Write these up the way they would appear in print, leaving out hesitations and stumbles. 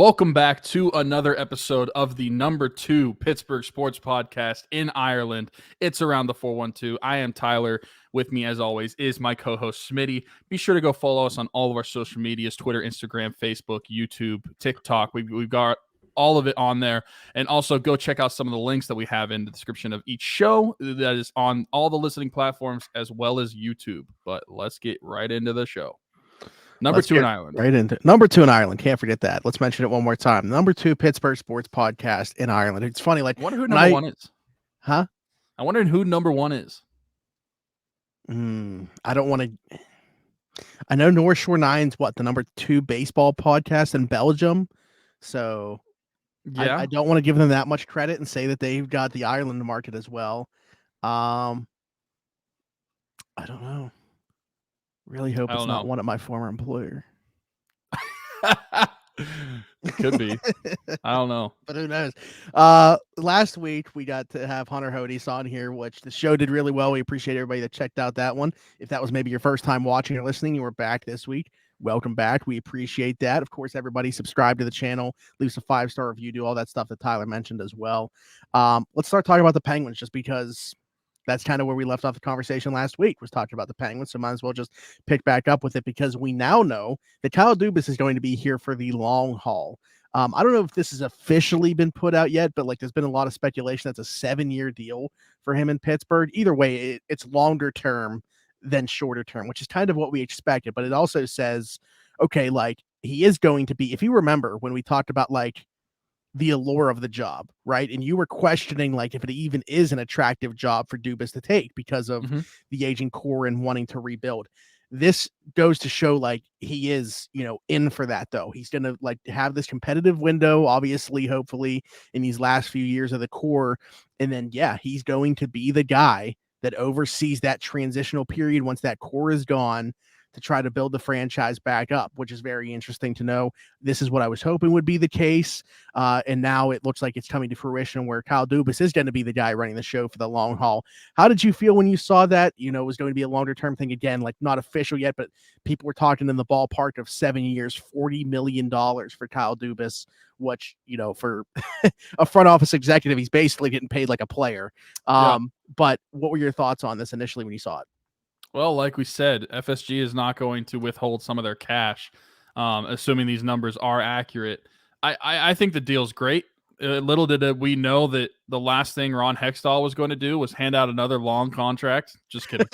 Welcome back to another episode of the number 2 Pittsburgh Sports Podcast in Ireland. It's Around the 412. I am Tyler. With me, as always, is my co-host Smitty. Be sure to go follow us on all of our social medias, Twitter, Instagram, Facebook, YouTube, TikTok. We've got all of it on there. And also go check out some of the links that we have in the description of each show that is on all the listening platforms as well as YouTube. But let's get right into the show. Number 2 in Ireland. Right into number 2 in Ireland. Can't forget that. Let's mention it one more time. Number 2 Pittsburgh Sports Podcast in Ireland. It's funny, like I wonder who number 1 is. Huh? I wonder who number 1 is. I don't want to. I know North Shore Nine's the number 2 baseball podcast in Belgium. So yeah, I don't want to give them that much credit and say that they've got the Ireland market as well. I don't know. Really hope it's not one of my former employer. It could be. I don't know. But who knows? Last week we got to have Hunter Hodis on here, which the show did really well. We appreciate everybody that checked out that one. If that was maybe your first time watching or listening, you were back this week. Welcome back. We appreciate that. Of course, everybody subscribe to the channel, leave us a 5-star review, do all that stuff that Tyler mentioned as well. Let's start talking about the Penguins just because that's kind of where we left off the conversation last week, was talking about the Penguins. So might as well just pick back up with it because we now know that Kyle Dubas is going to be here for the long haul. I don't know if this has officially been put out yet, but there's been a lot of speculation that's a 7-year deal for him in Pittsburgh. Either way, it's longer term than shorter term, which is kind of what we expected. But it also says, okay, he is going to be, if you remember when we talked about the allure of the job, right? And you were questioning if it even is an attractive job for Dubas to take because of the aging core and wanting to rebuild. This goes to show he is, in for that though. He's going to have this competitive window, obviously, hopefully in these last few years of the core. And then, he's going to be the guy that oversees that transitional period once that core is gone, to try to build the franchise back up, which is very interesting to know. This is what I was hoping would be the case. And now it looks like it's coming to fruition where Kyle Dubas is going to be the guy running the show for the long haul. How did you feel when you saw that? It was going to be a longer term thing again, not official yet, but people were talking in the ballpark of 7 years, $40 million for Kyle Dubas, which, for a front office executive, he's basically getting paid like a player. But what were your thoughts on this initially when you saw it? Well, like we said, FSG is not going to withhold some of their cash, assuming these numbers are accurate. I think the deal's great. Little did we know that the last thing Ron Hextall was going to do was hand out another long contract. Just kidding.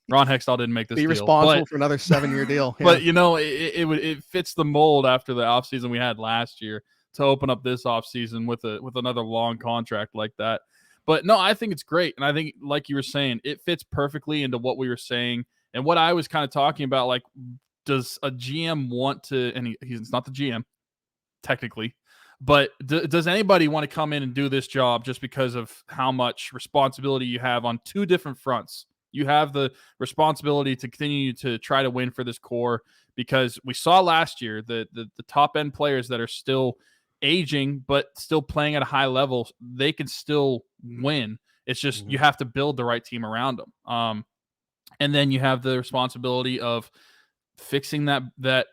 Ron Hextall didn't make this deal. Be responsible for another 7-year deal. Yeah. But, it fits the mold after the offseason we had last year to open up this offseason with another long contract like that. But no, I think it's great. And I think, like you were saying, it fits perfectly into what we were saying and what I was kind of talking about. Does a GM want to, and he's not the GM technically, but does anybody want to come in and do this job just because of how much responsibility you have on 2 different fronts? You have the responsibility to continue to try to win for this core, because we saw last year that the top end players that are still aging but still playing at a high level, they can still win. It's just you have to build the right team around them. And then you have the responsibility of fixing that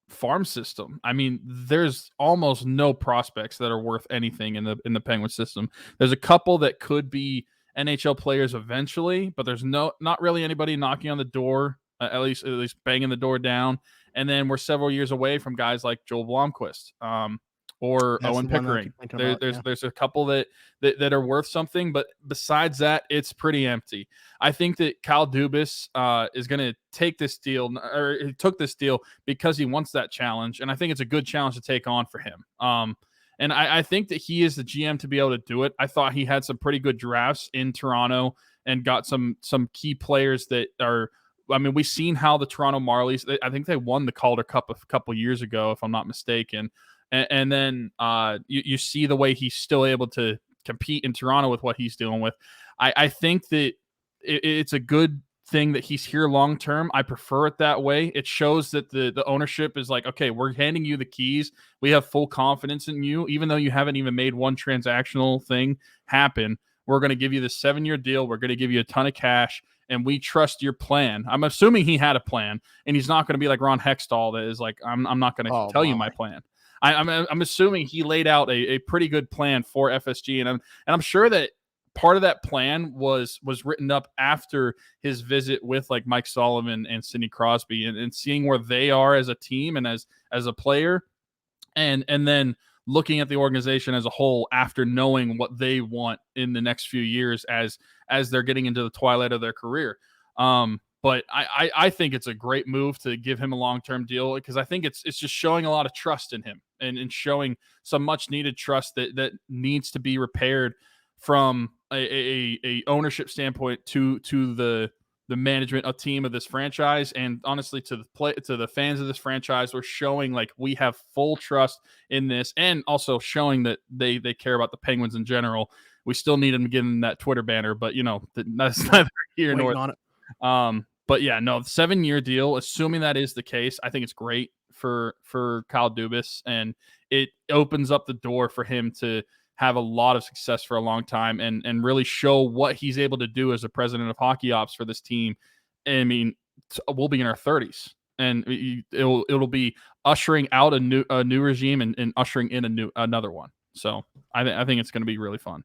farm system. I mean, there's almost no prospects that are worth anything in the Penguin system. There's a couple that could be NHL players eventually, but there's not really anybody knocking on the door, at least banging the door down. And then we're several years away from guys like Joel Blomqvist. Or That's Owen Pickering. There's a couple that are worth something, but besides that, it's pretty empty. I think that Kyle Dubas is going to take this deal, or he took this deal because he wants that challenge, and I think it's a good challenge to take on for him. And I think that he is the GM to be able to do it. I thought he had some pretty good drafts in Toronto and got some key players that are. I mean, we've seen how the Toronto Marlies. I think they won the Calder Cup a couple years ago, if I'm not mistaken. And then you see the way he's still able to compete in Toronto with what he's dealing with. I think that it's a good thing that he's here long term. I prefer it that way. It shows that the ownership is like, okay, we're handing you the keys. We have full confidence in you, even though you haven't even made one transactional thing happen. We're going to give you this 7-year deal. We're going to give you a ton of cash, and we trust your plan. I'm assuming he had a plan, and he's not going to be like Ron Hextall that is like, I'm not going to tell you my plan. I'm assuming he laid out a pretty good plan for FSG, and I'm sure that part of that plan was written up after his visit with like Mike Sullivan and Sidney Crosby, and seeing where they are as a team and as a player, and then looking at the organization as a whole after knowing what they want in the next few years as they're getting into the twilight of their career. But I think it's a great move to give him a long-term deal, because I think it's just showing a lot of trust in him, and showing some much needed trust that needs to be repaired from a ownership standpoint to the management, a team of this franchise, and honestly to the fans of this franchise. We're showing like we have full trust in this, and also showing that they care about the Penguins in general. We still need them to give them that Twitter banner, but that's neither here nor there. But yeah, no, 7-year deal, assuming that is the case, I think it's great for Kyle Dubas, and it opens up the door for him to have a lot of success for a long time, and really show what he's able to do as a president of hockey ops for this team. I mean, we'll be in our 30s, and it'll be ushering out a new regime and ushering in another one. So I think it's going to be really fun.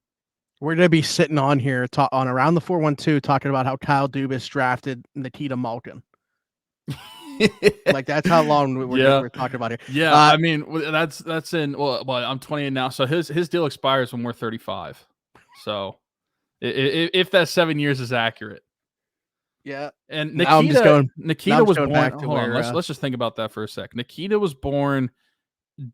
We're going to be sitting on here on Around the 412 talking about how Kyle Dubas drafted Nikita Malkin. Like, that's how long we're talking about here. Yeah, I mean, that's in, well, I'm 28 now, so his deal expires when we're 35. So if that 7 years is accurate. Yeah. And Nikita was born, hold on, let's just think about that for a sec. Nikita was born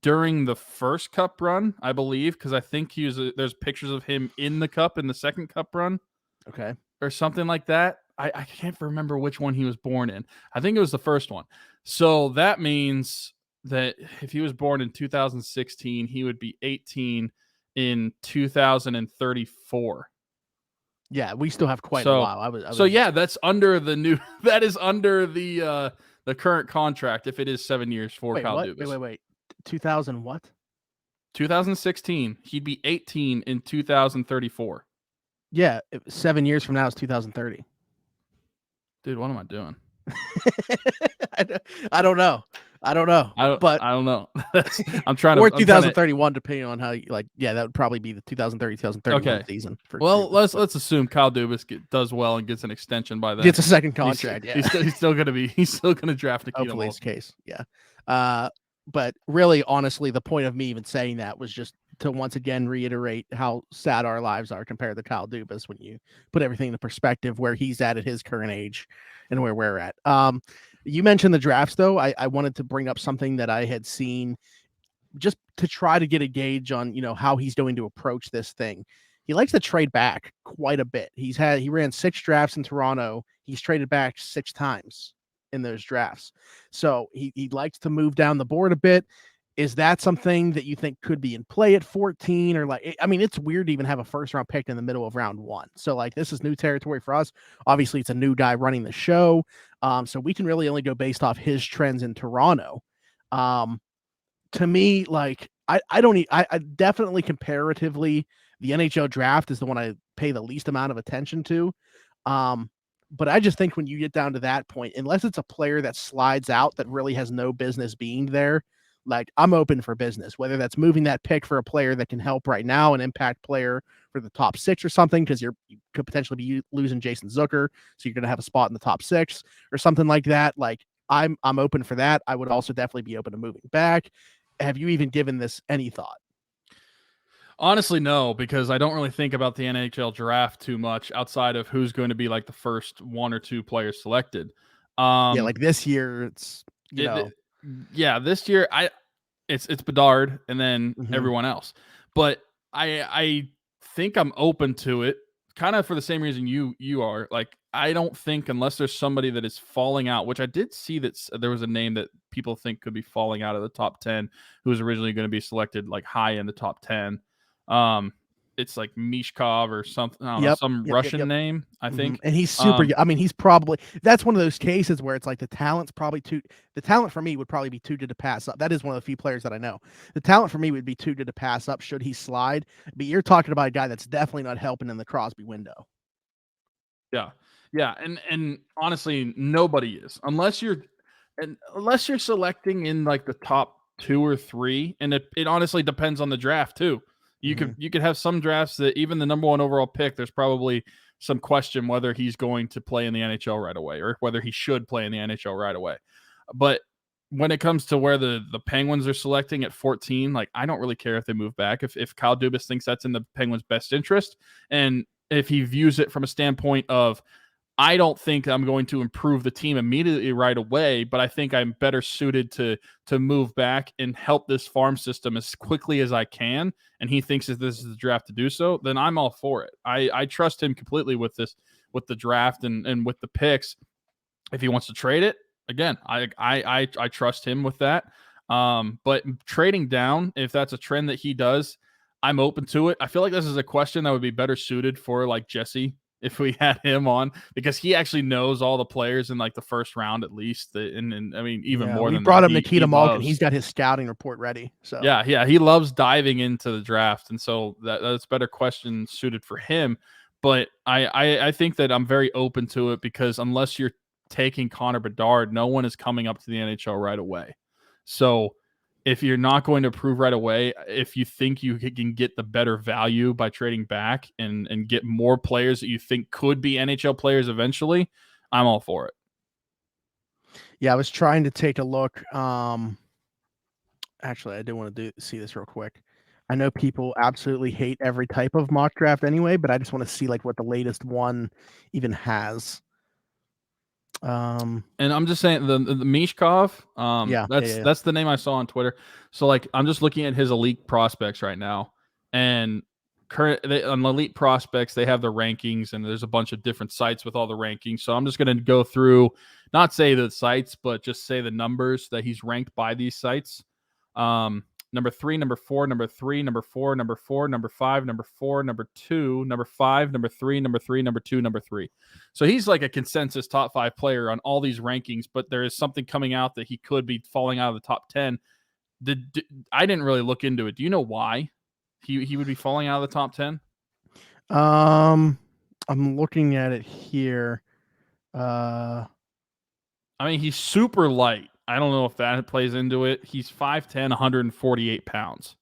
during the first cup run, I believe, because I think there's pictures of him in the cup in the second cup run. Okay. Or something like that. I can't remember which one he was born in. I think it was the first one. So that means that if he was born in 2016, he would be 18 in 2034. Yeah, we still have quite a while. So yeah, that's under the new. That is under the current contract. If it is 7 years for Kyle Dubas. Wait. 2000 what? 2016. He'd be 18 in 2034. Yeah, 7 years from now is 2030. Dude, what am I doing? I don't know. I don't know. I'm trying to. Or 2031, depending on how that would probably be the 2030-2031 season. Well, let's assume Kyle Dubas does well and gets an extension by then. Gets a second contract. He's still gonna draft Nikita. Hopefully, it's the case. Yeah. But really, honestly, the point of me even saying that was just to once again reiterate how sad our lives are compared to Kyle Dubas when you put everything into perspective, where he's at his current age and where we're at. You mentioned the drafts, though. I wanted to bring up something that I had seen just to try to get a gauge on, how he's going to approach this thing. He likes to trade back quite a bit. He ran 6 drafts in Toronto. He's traded back 6 times in those drafts. So he likes to move down the board a bit. Is that something that you think could be in play at 14? Or it's weird to even have a first round pick in the middle of round 1. So this is new territory for us. Obviously, it's a new guy running the show. So we can really only go based off his trends in Toronto. To me, I definitely comparatively, the NHL draft is the one I pay the least amount of attention to. But I just think when you get down to that point, unless it's a player that slides out that really has no business being there, I'm open for business, whether that's moving that pick for a player that can help right now, an impact player for the top 6 or something, because you could potentially be losing Jason Zucker, so you're going to have a spot in the top 6 or something like that. I'm open for that. I would also definitely be open to moving back. Have you even given this any thought? Honestly, no, because I don't really think about the NHL draft too much outside of who's going to be the first 1 or 2 players selected. This year, it's this year it's Bedard and then everyone else. But I think I'm open to it, kind of for the same reason you are. I don't think, unless there's somebody that is falling out, which I did see that there was a name that people think could be falling out of the top 10 who was originally going to be selected high in the top 10. It's Mishkov or something, some Russian name, I think. And he's super. He's probably, that's one of those cases where it's the talent for me would probably be too good to pass up. That is one of the few players that I know. The talent for me would be too good to pass up should he slide. But you're talking about a guy that's definitely not helping in the Crosby window. Yeah. Yeah. And honestly, nobody is, unless you're selecting in the top 2 or 3, and it honestly depends on the draft too. You could have some drafts that even the number 1 overall pick, there's probably some question whether he's going to play in the NHL right away or whether he should play in the NHL right away. But when it comes to where the Penguins are selecting at 14, like I don't really care if they move back. If Kyle Dubas thinks that's in the Penguins' best interest, and if he views it from a standpoint of, I don't think I'm going to improve the team immediately right away, but I think I'm better suited to move back and help this farm system as quickly as I can, and he thinks that this is the draft to do so, then I'm all for it. I trust him completely with the draft and with the picks. If he wants to trade it, again, I trust him with that. But trading down, if that's a trend that he does, I'm open to it. I feel like this is a question that would be better suited for like Jesse if we had him on, because he actually knows all the players in like the first round at least. And I mean, even more than brought that, up Nikita Malkin. He's got his scouting report ready. So yeah, he loves diving into the draft, and so that's a better question suited for him. But I think that I'm very open to it, because unless you're taking Connor Bedard, no one is coming up to the NHL right away. So if you're not going to improve right away, if you think you can get the better value by trading back and get more players that you think could be NHL players eventually, I'm all for it. Yeah, I was trying to take a look. Actually, I do want to see this real quick. I know people absolutely hate every type of mock draft anyway, but I just want to see like what the latest one even has. And I'm just saying the Mishkov, that's the name I saw on Twitter. So like I'm just looking at his elite prospects right now, and on elite prospects they have the rankings, and there's a bunch of different sites with all the rankings. So I'm just going to go through, not say the sites, but just say the numbers that he's ranked by these sites. Number 3, number 4, number 3, number 4, number 4, number 5, number 4, number 2, number 5, number 3, number 3, number 2, number 3. So he's like a consensus top 5 player on all these rankings, but there is something coming out that he could be falling out of the top 10. I didn't really look into it. Do you know why he would be falling out of the top 10? I'm looking at it here. I mean, he's super light. I don't know if that plays into it. He's 5'10", 148 pounds.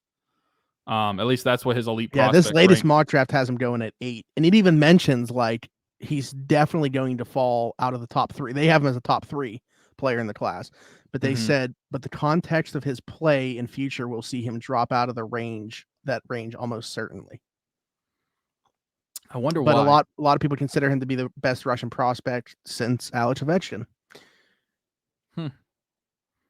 At least that's what his elite prospect. Yeah, this latest mock draft has him going at 8. And it even mentions like he's definitely going to fall out of the top 3. They have him as a top 3 player in the class. But they said, but the context of his play in future will see him drop out of that range almost certainly. I wonder why. But a lot of people consider him to be the best Russian prospect since Alex Ovechkin.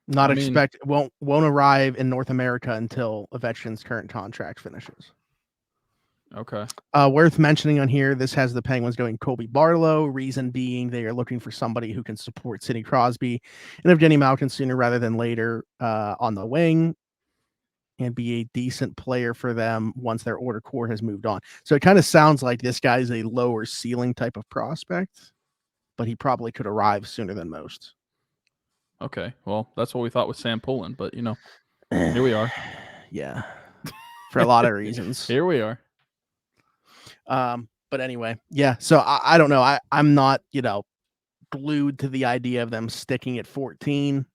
Won't arrive in North America until Ovechkin's current contract finishes. Okay. Worth mentioning on here, this has the Penguins going Colby Barlow. Reason being they are looking for somebody who can support Sidney Crosby and Evgeny Malkin sooner rather than later on the wing, and be a decent player for them once their order core has moved on. So it kind of sounds like this guy's a lower ceiling type of prospect, but he probably could arrive sooner than most. Okay, well, that's what we thought with Sam Poulin, but here we are. Yeah, for a lot of reasons. Here we are. But anyway, yeah. So I don't know. I'm not glued to the idea of them sticking at 14.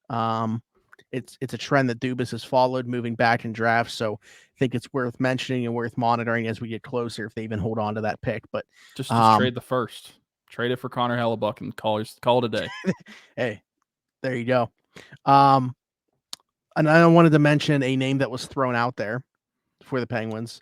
It's a trend that Dubas has followed, moving back in drafts. So I think it's worth mentioning and worth monitoring as we get closer if they even hold on to that pick. But just trade the first. Trade it for Connor Hellebuck and call it a day. Hey. There you go. And I wanted to mention a name that was thrown out there for the Penguins.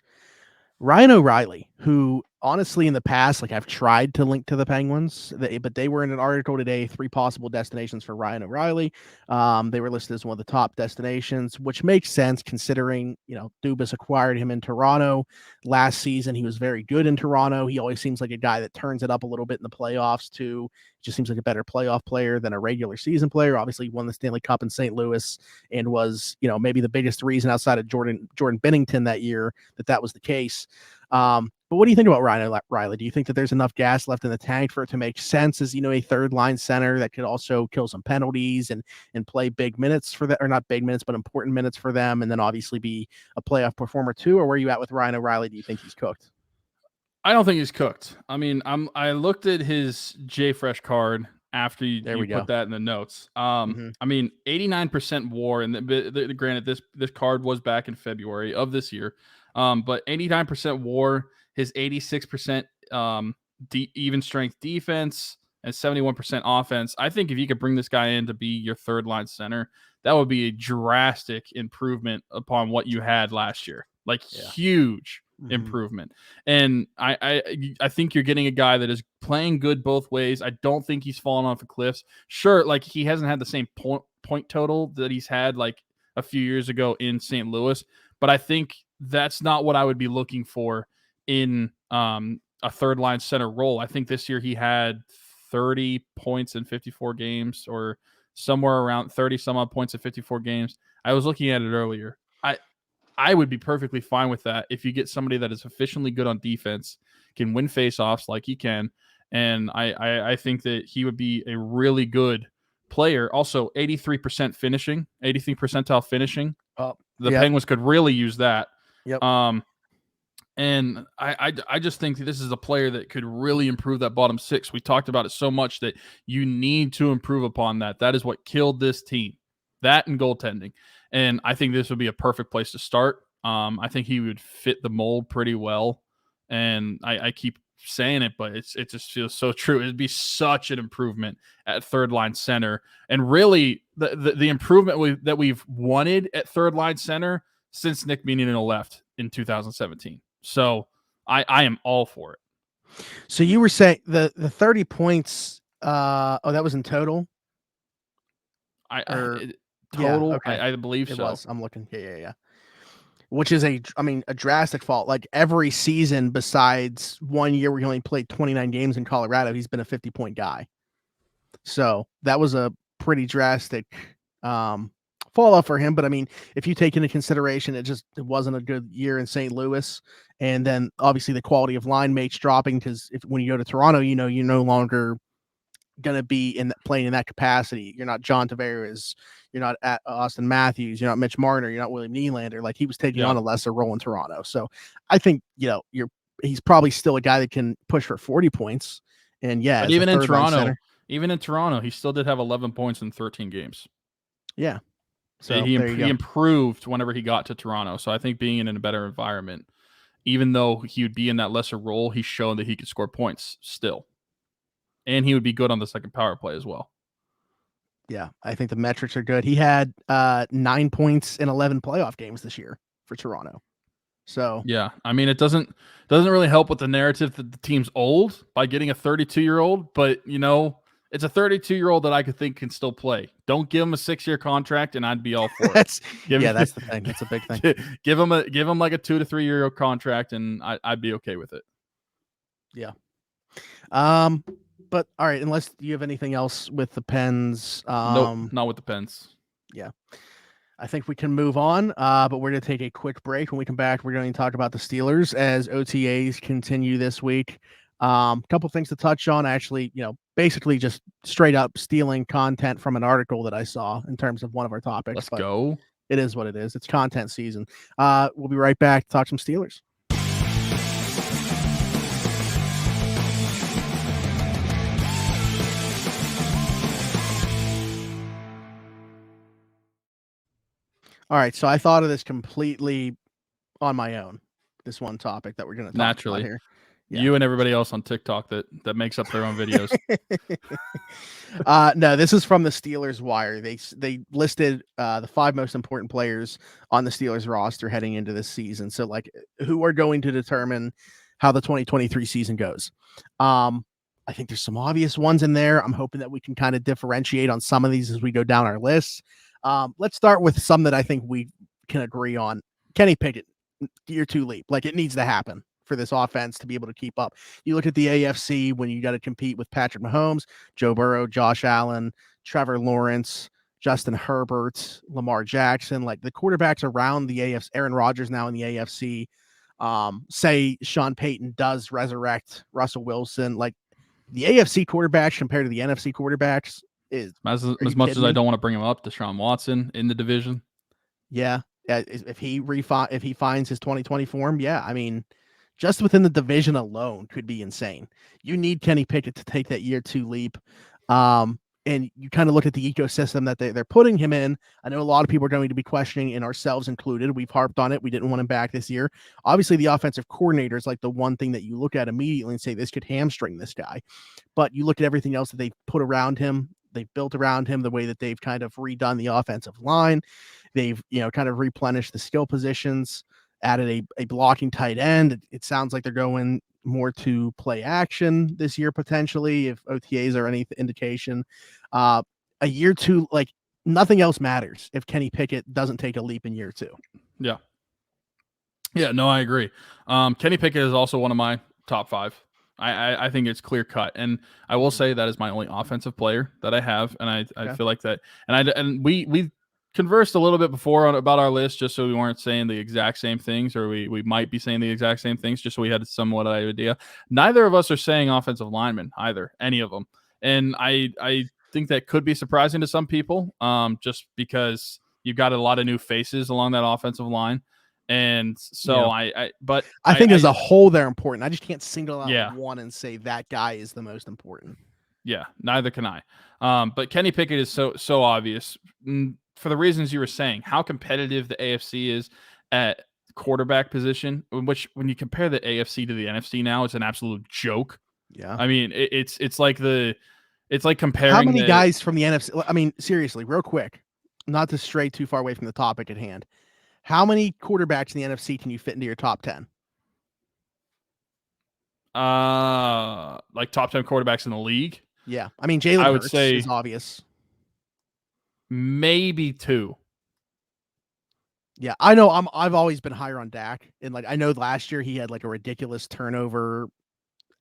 Ryan O Reilly, who honestly in the past, like I've tried to link to the Penguins, but they were in an article today, 3 possible destinations for Ryan O Reilly. They were listed as one of the top destinations, which makes sense considering, Dubas acquired him in Toronto last season. He was very good in Toronto. He always seems like a guy that turns it up a little bit in the playoffs too. Just seems like a better playoff player than a regular season player. Obviously he won the Stanley Cup in St. Louis and was, maybe the biggest reason outside of Jordan Binnington that year that was the case. But what do you think about Ryan O'Reilly? Do you think that there's enough gas left in the tank for it to make sense as, a third line center that could also kill some penalties and play big minutes for that, or not big minutes, but important minutes for them, and then obviously be a playoff performer too? Or where are you at with Ryan O'Reilly? Do you think he's cooked? I don't think he's cooked. I mean, I looked at his JFresh card, after you go. put that in the notes. Mhm. I mean, 89% WAR, and granted, this card was back in February of this year, but 89% WAR, his 86% even strength defense, and 71% offense. I think if you could bring this guy in to be your third line center, that would be a drastic improvement upon what you had last year. Like huge improvement. And I think you're getting a guy that is playing good both ways. I don't think he's fallen off the cliffs. Sure, like he hasn't had the same point total that he's had like a few years ago in St. Louis, but I think that's not what I would be looking for in a third line center role. I think this year he had 30 points in 54 games, or somewhere around 30 some odd points in 54 games. I was looking at it earlier. I would be perfectly fine with that if you get somebody that is efficiently good on defense, can win faceoffs like he can, and I think that he would be a really good player. Also, 83% finishing, 83 percentile finishing. The Penguins could really use that. Yep. And I just think that this is a player that could really improve that bottom six. We talked about it so much that you need to improve upon that. That is what killed this team, that and goaltending. And I think this would be a perfect place to start. I think he would fit the mold pretty well. And I keep saying it, but it just feels so true. It'd be such an improvement at third line center. And really, the improvement that we've wanted at third line center since Nick Menino left in 2017. So I am all for it. So you were saying the 30 points, that was in total? Total, okay. I believe so. Was. I'm looking. Yeah. Which is a drastic fault. Like every season besides 1 year where he only played 29 games in Colorado, he's been a 50-point guy. So that was a pretty drastic fall off for him. But I mean, if you take into consideration, it wasn't a good year in St. Louis. And then obviously the quality of line mates dropping, because when you go to Toronto, you're no longer going to be playing in that capacity. You're not John Tavares. You're not at Austin Matthews. You're not Mitch Marner. You're not William Nylander. Like he was taking on a lesser role in Toronto. So I think, he's probably still a guy that can push for 40 points. And but even in Toronto, he still did have 11 points in 13 games. Yeah. So he improved whenever he got to Toronto. So I think being in a better environment, even though he would be in that lesser role, he's shown that he could score points still. And he would be good on the second power play as well. Yeah, I think the metrics are good. He had 9 points in 11 playoff games this year for Toronto. So yeah, I mean, it doesn't really help with the narrative that the team's old by getting a 32-year-old, but it's a 32-year-old that I could think can still play. Don't give him a 6-year contract, and I'd be all for it. That's the thing. That's a big thing. give him like a 2 to 3 year contract, and I'd be okay with it. Yeah. But all right, unless you have anything else with the Pens. Nope, not with the Pens. Yeah. I think we can move on, but we're going to take a quick break. When we come back, we're going to talk about the Steelers as OTAs continue this week. Couple things to touch on. Actually, basically just straight up stealing content from an article that I saw in terms of one of our topics. Let's go. It is what it is. It's content season. We'll be right back to talk some Steelers. All right, so I thought of this completely on my own, this one topic that we're going to talk about here. Yeah. You and everybody else on TikTok that makes up their own videos. No, this is from the Steelers Wire. They listed the 5 most important players on the Steelers roster heading into this season. So, like, who are going to determine how the 2023 season goes. I think there's some obvious ones in there. I'm hoping that we can kind of differentiate on some of these as we go down our lists. Let's start with some that I think we can agree on. Kenny Pickett, year 2 leap. Like, it needs to happen for this offense to be able to keep up. You look at the AFC when you got to compete with Patrick Mahomes, Joe Burrow, Josh Allen, Trevor Lawrence, Justin Herbert, Lamar Jackson, like the quarterbacks around the AFC, Aaron Rodgers now in the AFC. Say Sean Payton does resurrect Russell Wilson. Like, the AFC quarterbacks compared to the NFC quarterbacks is as much as I don't want to bring him up, Deshaun Watson in the division. Yeah. If he finds his 2020 form, yeah. I mean, just within the division alone could be insane. You need Kenny Pickett to take that year 2 leap. And you kind of look at the ecosystem that they're putting him in. I know a lot of people are going to be questioning, and ourselves included. We've harped on it. We didn't want him back this year. Obviously, the offensive coordinator is like the one thing that you look at immediately and say, this could hamstring this guy. But you look at everything else that they've put around him, they've built around him, the way that they've kind of redone the offensive line. They've, kind of replenished the skill positions, added a blocking tight end. It sounds like they're going more to play action this year, potentially, if OTAs are any indication. A year two, like nothing else matters if Kenny Pickett doesn't take a leap in year 2. Yeah. Yeah, no, I agree. Kenny Pickett is also one of my top 5. I think it's clear cut, and I will say that is my only offensive player that I have, and I feel like that, and we conversed a little bit before about our list, just so we weren't saying the exact same things, or we might be saying the exact same things, just so we had somewhat of an idea. Neither of us are saying offensive linemen either, any of them, and I think that could be surprising to some people, just because you've got a lot of new faces along that offensive line. And so I think as a whole, they're important. I just can't single out one and say that guy is the most important. Yeah, neither can I. But Kenny Pickett is so obvious for the reasons you were saying. How competitive the AFC is at quarterback position, which when you compare the AFC to the NFC now, it's an absolute joke. Yeah, I mean it's like comparing. How many guys from the NFC? I mean, seriously, real quick, not to stray too far away from the topic at hand. How many quarterbacks in the NFC can you fit into your top 10? Like top 10 quarterbacks in the league? Yeah. I mean, Jalen Hurts is obvious. Maybe 2. Yeah, I know I've always been higher on Dak. And like I know last year he had like a ridiculous turnover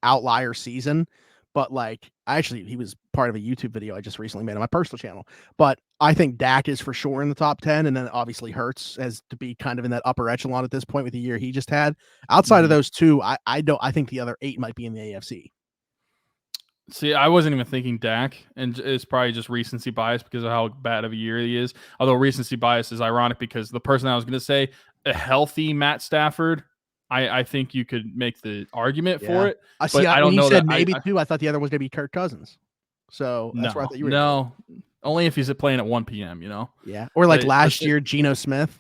outlier season. But like, he was part of a YouTube video I just recently made on my personal channel. But I think Dak is for sure in the top 10. And then obviously Hurts has to be kind of in that upper echelon at this point with the year he just had. Outside of those two, I think the other 8 might be in the AFC. See, I wasn't even thinking Dak, and it's probably just recency bias because of how bad of a year he is. Although recency bias is ironic because the person I was going to say, a healthy Matt Stafford, I think you could make the argument for it. I don't know that. Maybe 2. I thought the other was going to be Kirk Cousins. So that's where I thought you were. No, only if he's playing at 1 p.m. Yeah, or like last year, Geno Smith.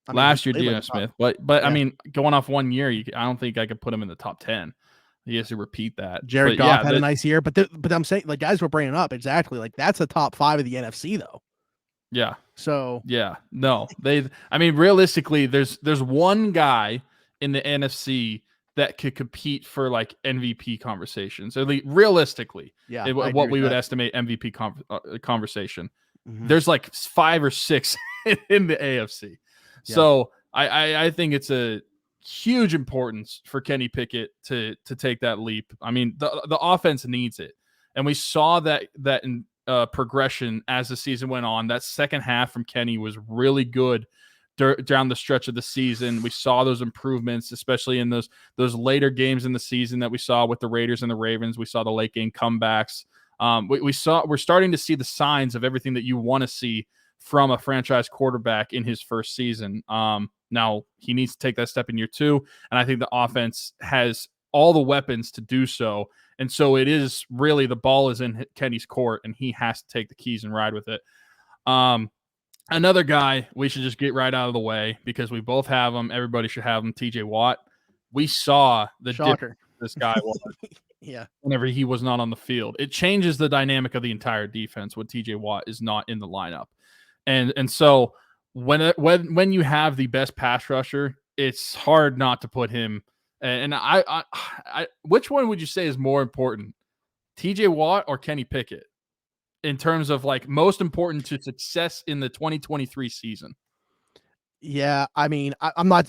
Geno Smith, but I mean, going off 1 year, I don't think I could put him in the top 10. He has to repeat that. Jared Goff had a nice year, but I'm saying, like, guys were bringing up exactly like that's a top 5 of the NFC though. Yeah. So no, I mean, realistically, there's one guy in the NFC that could compete for like MVP conversations. At least realistically, what we would estimate MVP conversation. Mm-hmm. There's like 5 or 6 in the AFC. Yeah. So I think it's a huge importance for Kenny Pickett to take that leap. I mean, the offense needs it, and we saw that in progression as the season went on. That second half from Kenny was really good down the stretch of the season. We saw those improvements, especially in those later games in the season that we saw with the Raiders and the Ravens. We saw the late game comebacks. We're starting to see the signs of everything that you want to see from a franchise quarterback in his first season. Now he needs to take that step in year 2, and I think the offense has all the weapons to do so. And so it is really, the ball is in Kenny's court, and he has to take the keys and ride with it. Another guy we should just get right out of the way because we both have him. Everybody should have him. TJ Watt. We saw the difference this guy was. Yeah. Whenever he was not on the field, it changes the dynamic of the entire defense when TJ Watt is not in the lineup. And so when you have the best pass rusher, it's hard not to put him. And I which one would you say is more important, TJ Watt or Kenny Pickett, in terms of like most important to success in the 2023 season? Yeah, I mean,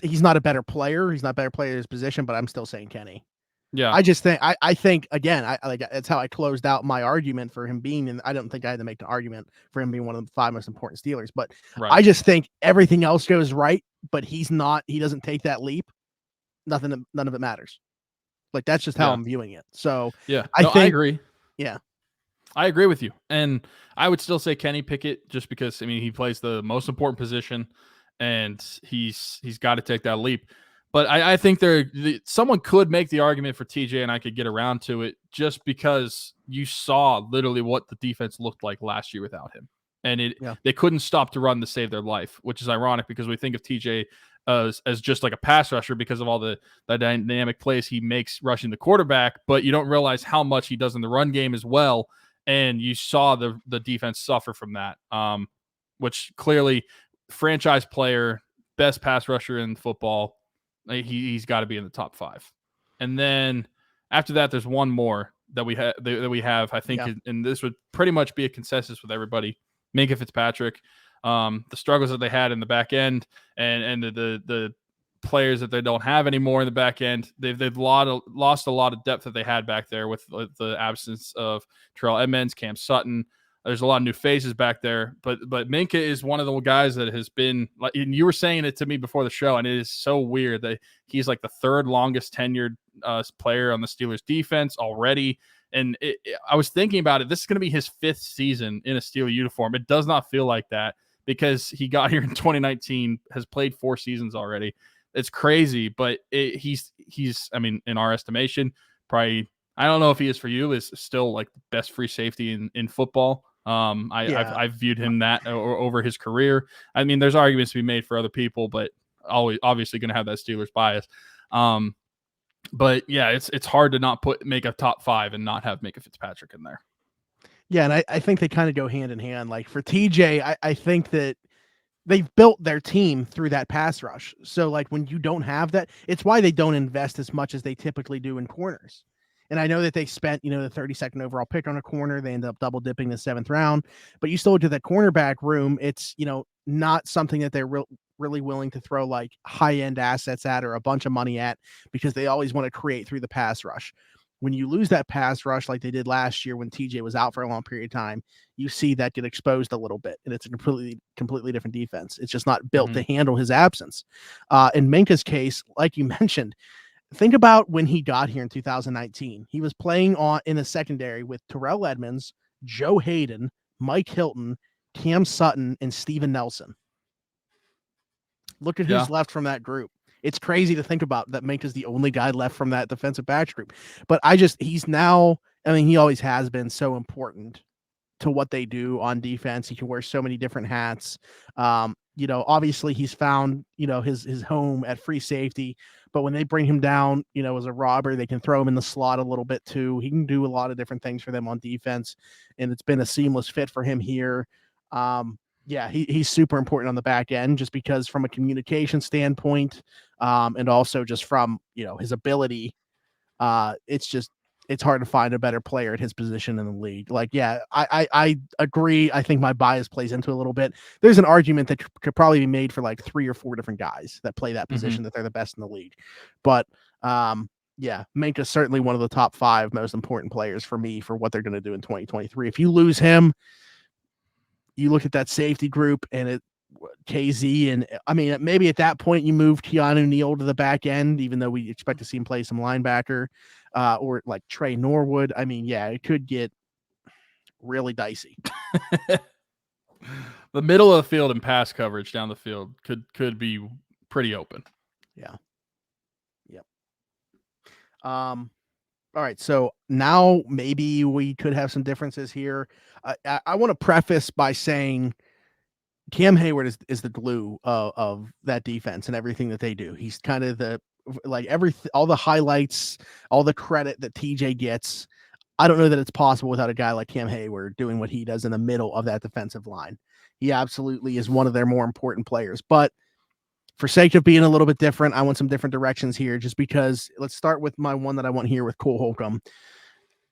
he's not a better player. He's not a better player in his position, but I'm still saying Kenny. Yeah, I just think I think again, that's how I closed out my argument for him being. And I don't think I had to make the argument for him being one of the 5 most important Steelers. But I just think everything else goes right, but he's not. He doesn't take that leap. None of it matters. Like that's just how I'm viewing it. So I agree. Yeah, I agree with you, and I would still say Kenny Pickett just because he plays the most important position, and he's got to take that leap. But I think someone could make the argument for TJ, and I could get around to it just because you saw literally what the defense looked like last year without him. And they couldn't stop to run to save their life, which is ironic because we think of TJ as just like a pass rusher because of all the dynamic plays he makes rushing the quarterback, but you don't realize how much he does in the run game as well. And you saw the defense suffer from that, which clearly franchise player, best pass rusher in football. He's got to be in the top 5. And then after that, there's one more that we have, I think, and this would pretty much be a consensus with everybody. Minkah Fitzpatrick, the struggles that they had in the back end, and the players that they don't have anymore in the back end. They've lost a lot of depth that they had back there with the absence of Terrell Edmonds, Cam Sutton. There's a lot of new faces back there, but Minkah is one of the guys that has been, and you were saying it to me before the show, and it is so weird that he's like the 3rd longest tenured player on the Steelers defense already. And I was thinking about it. This is going to be his 5th season in a Steeler uniform. It does not feel like that because he got here in 2019, has played 4 seasons already. It's crazy, but he's I mean, in our estimation, probably, I don't know if he is for you, is still like the best free safety in football. I've viewed him that over his career. I mean, there's arguments to be made for other people, but always obviously going to have that Steelers bias. But yeah, it's hard to not make a top 5 and not have Minkah Fitzpatrick in there. Yeah, and I think they kind of go hand in hand. Like for TJ, I think that they've built their team through that pass rush. So like when you don't have that, it's why they don't invest as much as they typically do in corners. And I know that they spent, the 32nd overall pick on a corner. They ended up double dipping the 7th round, but you still look at that cornerback room. It's, not something that they're really willing to throw like high end assets at or a bunch of money at because they always want to create through the pass rush. When you lose that pass rush like they did last year when TJ was out for a long period of time, you see that get exposed a little bit, and it's a completely different defense. It's just not built to handle his absence. In Minkah's case, like you mentioned, think about when he got here in 2019. He was playing in the secondary with Terrell Edmonds, Joe Hayden, Mike Hilton, Cam Sutton, and Steven Nelson. Look at who's left from that group. It's crazy to think about that Minkah's the only guy left from that defensive backs group. But he's now, he always has been so important to what they do on defense. He can wear so many different hats. Obviously he's found, his home at free safety, but when they bring him down, as a robber, they can throw him in the slot a little bit too. He can do a lot of different things for them on defense, and it's been a seamless fit for him here. He's super important on the back end just because from a communication standpoint, and also just from, his ability, it's hard to find a better player at his position in the league. Like, I agree. I think my bias plays into a little bit. There's an argument that could probably be made for like 3 or 4 different guys that play that position that they're the best in the league. But Minkah's certainly one of the top 5 most important players for me for what they're going to do in 2023. If you lose him, you look at that safety group and KZ, and maybe at that point you move Keanu Neal to the back end, even though we expect to see him play some linebacker, or like Trey Norwood. It could get really dicey. The middle of the field and pass coverage down the field could be pretty open. Yeah. Yep. All right. So now maybe we could have some differences here. I want to preface by saying Cam Hayward is the glue of that defense and everything that they do. He's kind of all the highlights, all the credit that TJ gets. I don't know that it's possible without a guy like Cam Hayward doing what he does in the middle of that defensive line. He absolutely is one of their more important players. But for sake of being a little bit different, I want some different directions here just because let's start with my one that I want here with Cole Holcomb.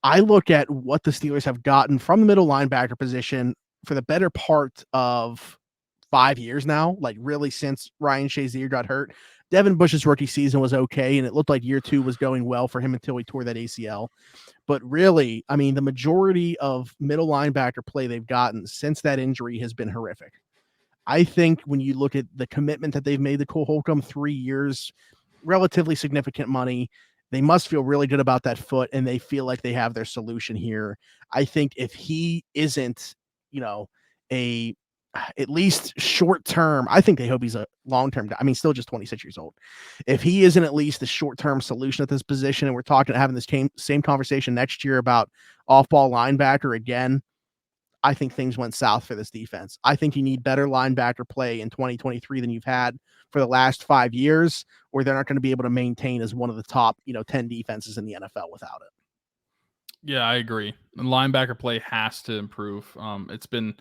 I look at what the Steelers have gotten from the middle linebacker position for the better part of 5 years now, like really since Ryan Shazier got hurt. Devin Bush's rookie season was okay, and it looked like year 2 was going well for him until he tore that ACL. But really, the majority of middle linebacker play they've gotten since that injury has been horrific. I think when you look at the commitment that they've made to Cole Holcomb, 3 years, relatively significant money, they must feel really good about that foot, and they feel like they have their solution here. I think if he isn't, a at least short term, I think they hope he's a long term guy. I mean, still just 26 years old. If he isn't at least the short term solution at this position, and we're having this same conversation next year about off ball linebacker again, I think things went south for this defense. I think you need better linebacker play in 2023 than you've had for the last 5 years, or they're not going to be able to maintain as one of the top 10 defenses in the NFL without it. Yeah, I agree. And linebacker play has to improve. It's been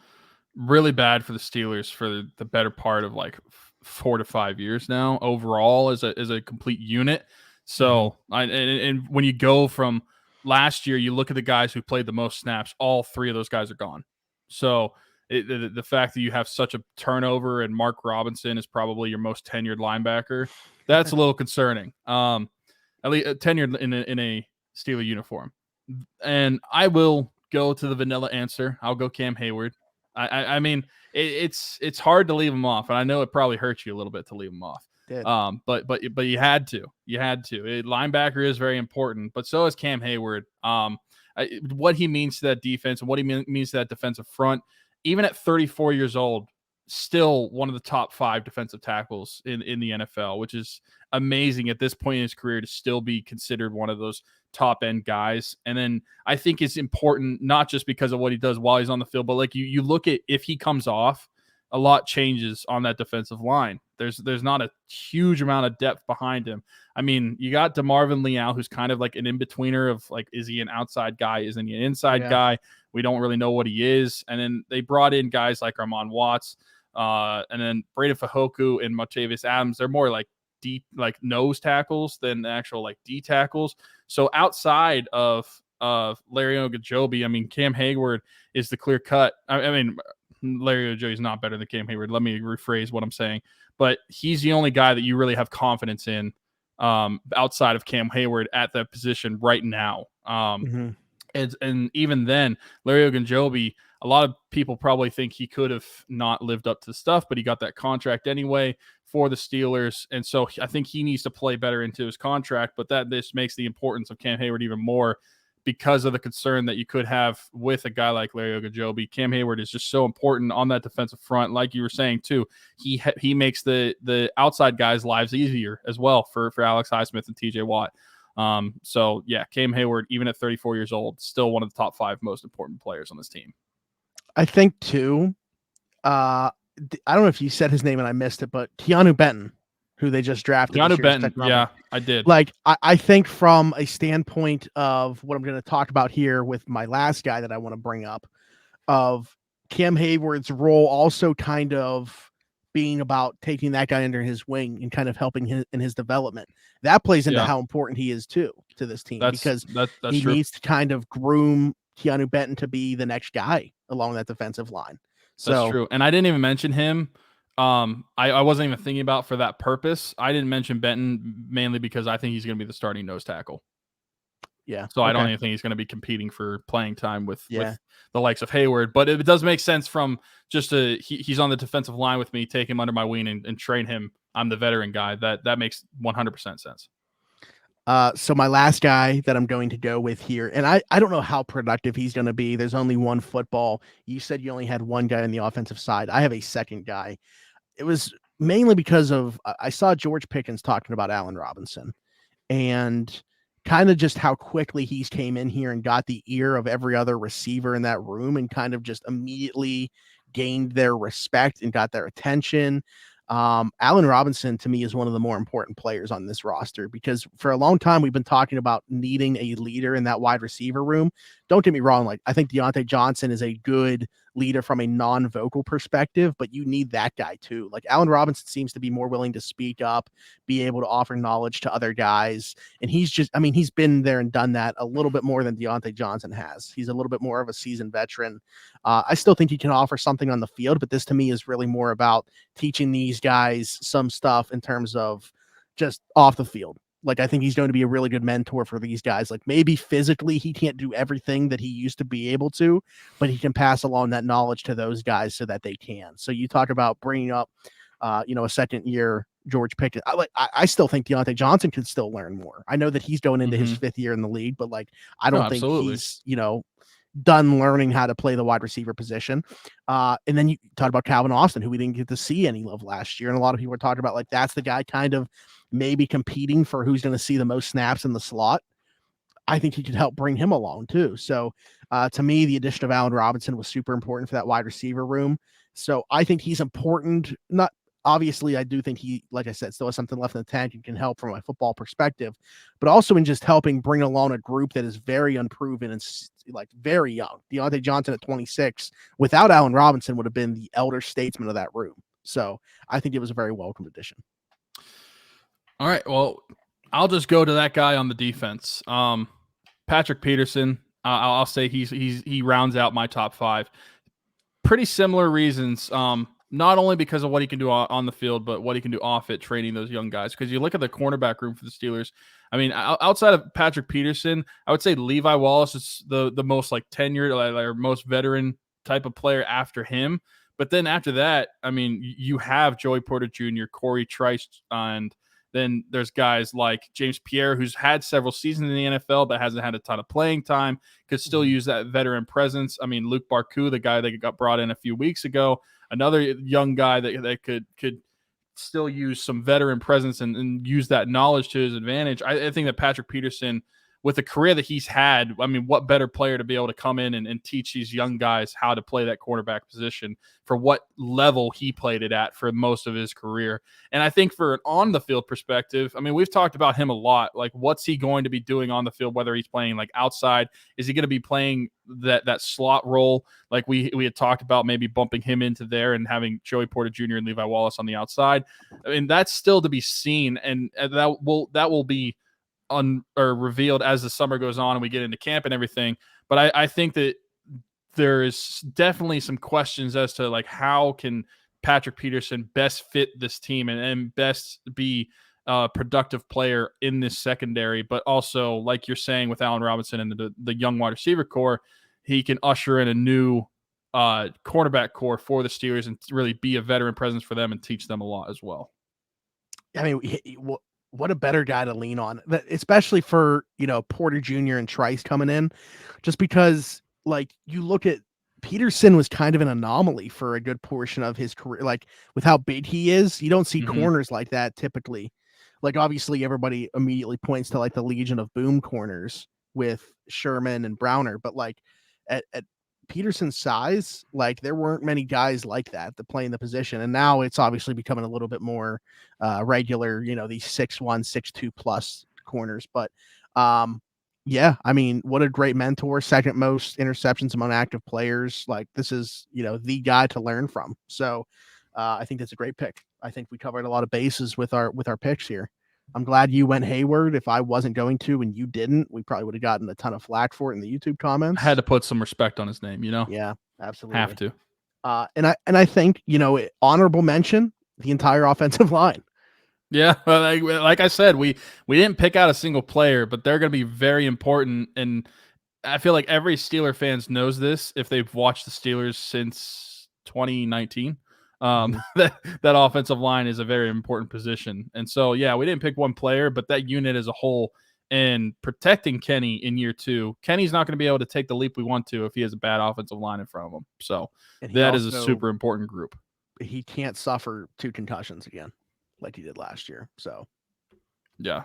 really bad for the Steelers for the better part of like 4 to 5 years now overall as a complete unit. So and when you go from last year, you look at the guys who played the most snaps, all 3 of those guys are gone. So the fact that you have such a turnover and Mark Robinson is probably your most tenured linebacker, that's a little concerning. At least tenured in a Steeler uniform. And I will go to the vanilla answer. I'll go Cam Hayward. I mean, it's hard to leave him off, and I know it probably hurts you a little bit to leave him off. But you had to. Linebacker is very important, but so is Cam Hayward. What he means to that defense and what he means to that defensive front, even at 34 years old, still one of the top 5 defensive tackles in the NFL, which is amazing at this point in his career to still be considered one of those top end guys. And then I think it's important, not just because of what he does while he's on the field, but like you look at if he comes off, a lot changes on that defensive line. There's not a huge amount of depth behind him. I mean, you got DeMarvin Leal, who's kind of like an in-betweener of like, is he an outside guy? Isn't he an inside guy? We don't really know what he is. And then they brought in guys like Armon Watts, and then Braden Fajoku and Montavious Adams. They're more like deep, like nose tackles than actual like D tackles. So outside of Larry Ogunjobi, I mean, Cam Hayward is the clear cut. I mean, Larry Ogunjobi is not better than Cam Hayward. Let me rephrase what I'm saying. But he's the only guy that you really have confidence in outside of Cam Hayward at that position right now. And even then, Larry Ogunjobi, a lot of people probably think he could have not lived up to the stuff, but he got that contract anyway for the Steelers. And so I think he needs to play better into his contract, but this makes the importance of Cam Hayward even more because of the concern that you could have with a guy like Larry Ogunjobi. Cam Hayward is just so important on that defensive front. Like you were saying too, he makes the outside guys' lives easier as well for Alex Highsmith and TJ Watt. So yeah, Cam Hayward, even at 34 years old, still one of the top 5 most important players on this team. I think too, I don't know if you said his name and I missed it, but Keanu Benton, who they just drafted. Keanu Benton, yeah, I did. Like, I think from a standpoint of what I'm going to talk about here with my last guy that I want to bring up, of Cam Hayward's role also kind of being about taking that guy under his wing and kind of helping him in his development. That plays into how important he is too to this team, because he needs to kind of groom Keanu Benton to be the next guy along that defensive line. That's true. And I didn't even mention him. I wasn't even thinking about for that purpose. I didn't mention Benton mainly because I think he's going to be the starting nose tackle. Yeah. So I don't even think he's going to be competing for playing time with the likes of Hayward. But it does make sense from just he's on the defensive line with me, take him under my wing and train him. I'm the veteran guy. That makes 100% sense. So my last guy that I'm going to go with here, and I don't know how productive he's going to be. There's only one football. You said you only had one guy on the offensive side. I have a second guy. It was mainly because of I saw George Pickens talking about Allen Robinson and kind of just how quickly he's came in here and got the ear of every other receiver in that room and kind of just immediately gained their respect and got their attention. Allen Robinson to me is one of the more important players on this roster, because for a long time we've been talking about needing a leader in that wide receiver room. Don't get me wrong. Like, I think Deontay Johnson is a good leader from a non-vocal perspective, but you need that guy too. Like, Allen Robinson seems to be more willing to speak up, be able to offer knowledge to other guys. And he's been there and done that a little bit more than Deontay Johnson has. He's a little bit more of a seasoned veteran. I still think he can offer something on the field, but this to me is really more about teaching these guys some stuff in terms of just off the field. Like, I think he's going to be a really good mentor for these guys. Like, maybe physically he can't do everything that he used to be able to, but he can pass along that knowledge to those guys so that they can. So you talk about bringing up, a second year George Pickens. I still think Deontay Johnson could still learn more. I know that he's going into his 5th year in the league, but like, I don't think he's, done learning how to play the wide receiver position. And then you talked about Calvin Austin, who we didn't get to see any love last year. And a lot of people were talking about like that's the guy kind of maybe competing for who's going to see the most snaps in the slot. I think he could help bring him along too. So to me, the addition of Allen Robinson was super important for that wide receiver room. So I think he's important. Not obviously, I do think he, like I said, still has something left in the tank and can help from a football perspective, but also in just helping bring along a group that is very unproven and like very young. Deontay Johnson at 26 without Allen Robinson would have been the elder statesman of that room. So I think it was a very welcome addition. All right. Well, I'll just go to that guy on the defense. Patrick Peterson. I'll say he rounds out my top 5. Pretty similar reasons. Not only because of what he can do on the field, but what he can do off it, training those young guys. Because you look at the cornerback room for the Steelers. I mean, outside of Patrick Peterson, I would say Levi Wallace is the most like tenured or most veteran type of player after him. But then after that, I mean, you have Joey Porter Jr., Corey Trice, and then there's guys like James Pierre, who's had several seasons in the NFL, but hasn't had a ton of playing time, could still use that veteran presence. I mean, Luke Barku, the guy that got brought in a few weeks ago, another young guy that could still use some veteran presence and use that knowledge to his advantage. I think that Patrick Peterson, with the career that he's had, I mean, what better player to be able to come in and teach these young guys how to play that quarterback position for what level he played it at for most of his career. And I think for an on-the-field perspective, I mean, we've talked about him a lot. Like, what's he going to be doing on the field, whether he's playing like outside? Is he going to be playing that slot role? Like we had talked about maybe bumping him into there and having Joey Porter Jr. and Levi Wallace on the outside. I mean, that's still to be seen, and that will be revealed as the summer goes on and we get into camp and everything. But I think that there is definitely some questions as to like how can Patrick Peterson best fit this team and best be a productive player in this secondary. But also, like you're saying, with Allen Robinson and the young wide receiver core, he can usher in a new cornerback core for the Steelers and really be a veteran presence for them and teach them a lot as well. I mean, what a better guy to lean on, especially for, Porter Jr. and Trice coming in, just because like you look at Peterson was kind of an anomaly for a good portion of his career. Like with how big he is, you don't see corners like that typically. Like obviously everybody immediately points to like the Legion of Boom corners with Sherman and Browner, but like at Peterson's size, like there weren't many guys like that play in the position. And now it's obviously becoming a little bit more regular, these 6'1", 6'2" plus corners. But yeah, I mean, what a great mentor, second most interceptions among active players. Like this is, the guy to learn from. So I think that's a great pick. I think we covered a lot of bases with our picks here. I'm glad you went Hayward. If I wasn't going to and you didn't, we probably would have gotten a ton of flack for it in the YouTube comments. I had to put some respect on his name, Yeah, absolutely. Have to. And I think, honorable mention, the entire offensive line. Yeah, like I said, we didn't pick out a single player, but they're going to be very important. And I feel like every Steeler fans knows this if they've watched the Steelers since 2019. That offensive line is a very important position. And so, yeah, we didn't pick one player, but that unit as a whole and protecting Kenny in year 2, Kenny's not going to be able to take the leap we want to if he has a bad offensive line in front of him. So that is a super important group. He can't suffer 2 concussions again like he did last year. So, yeah.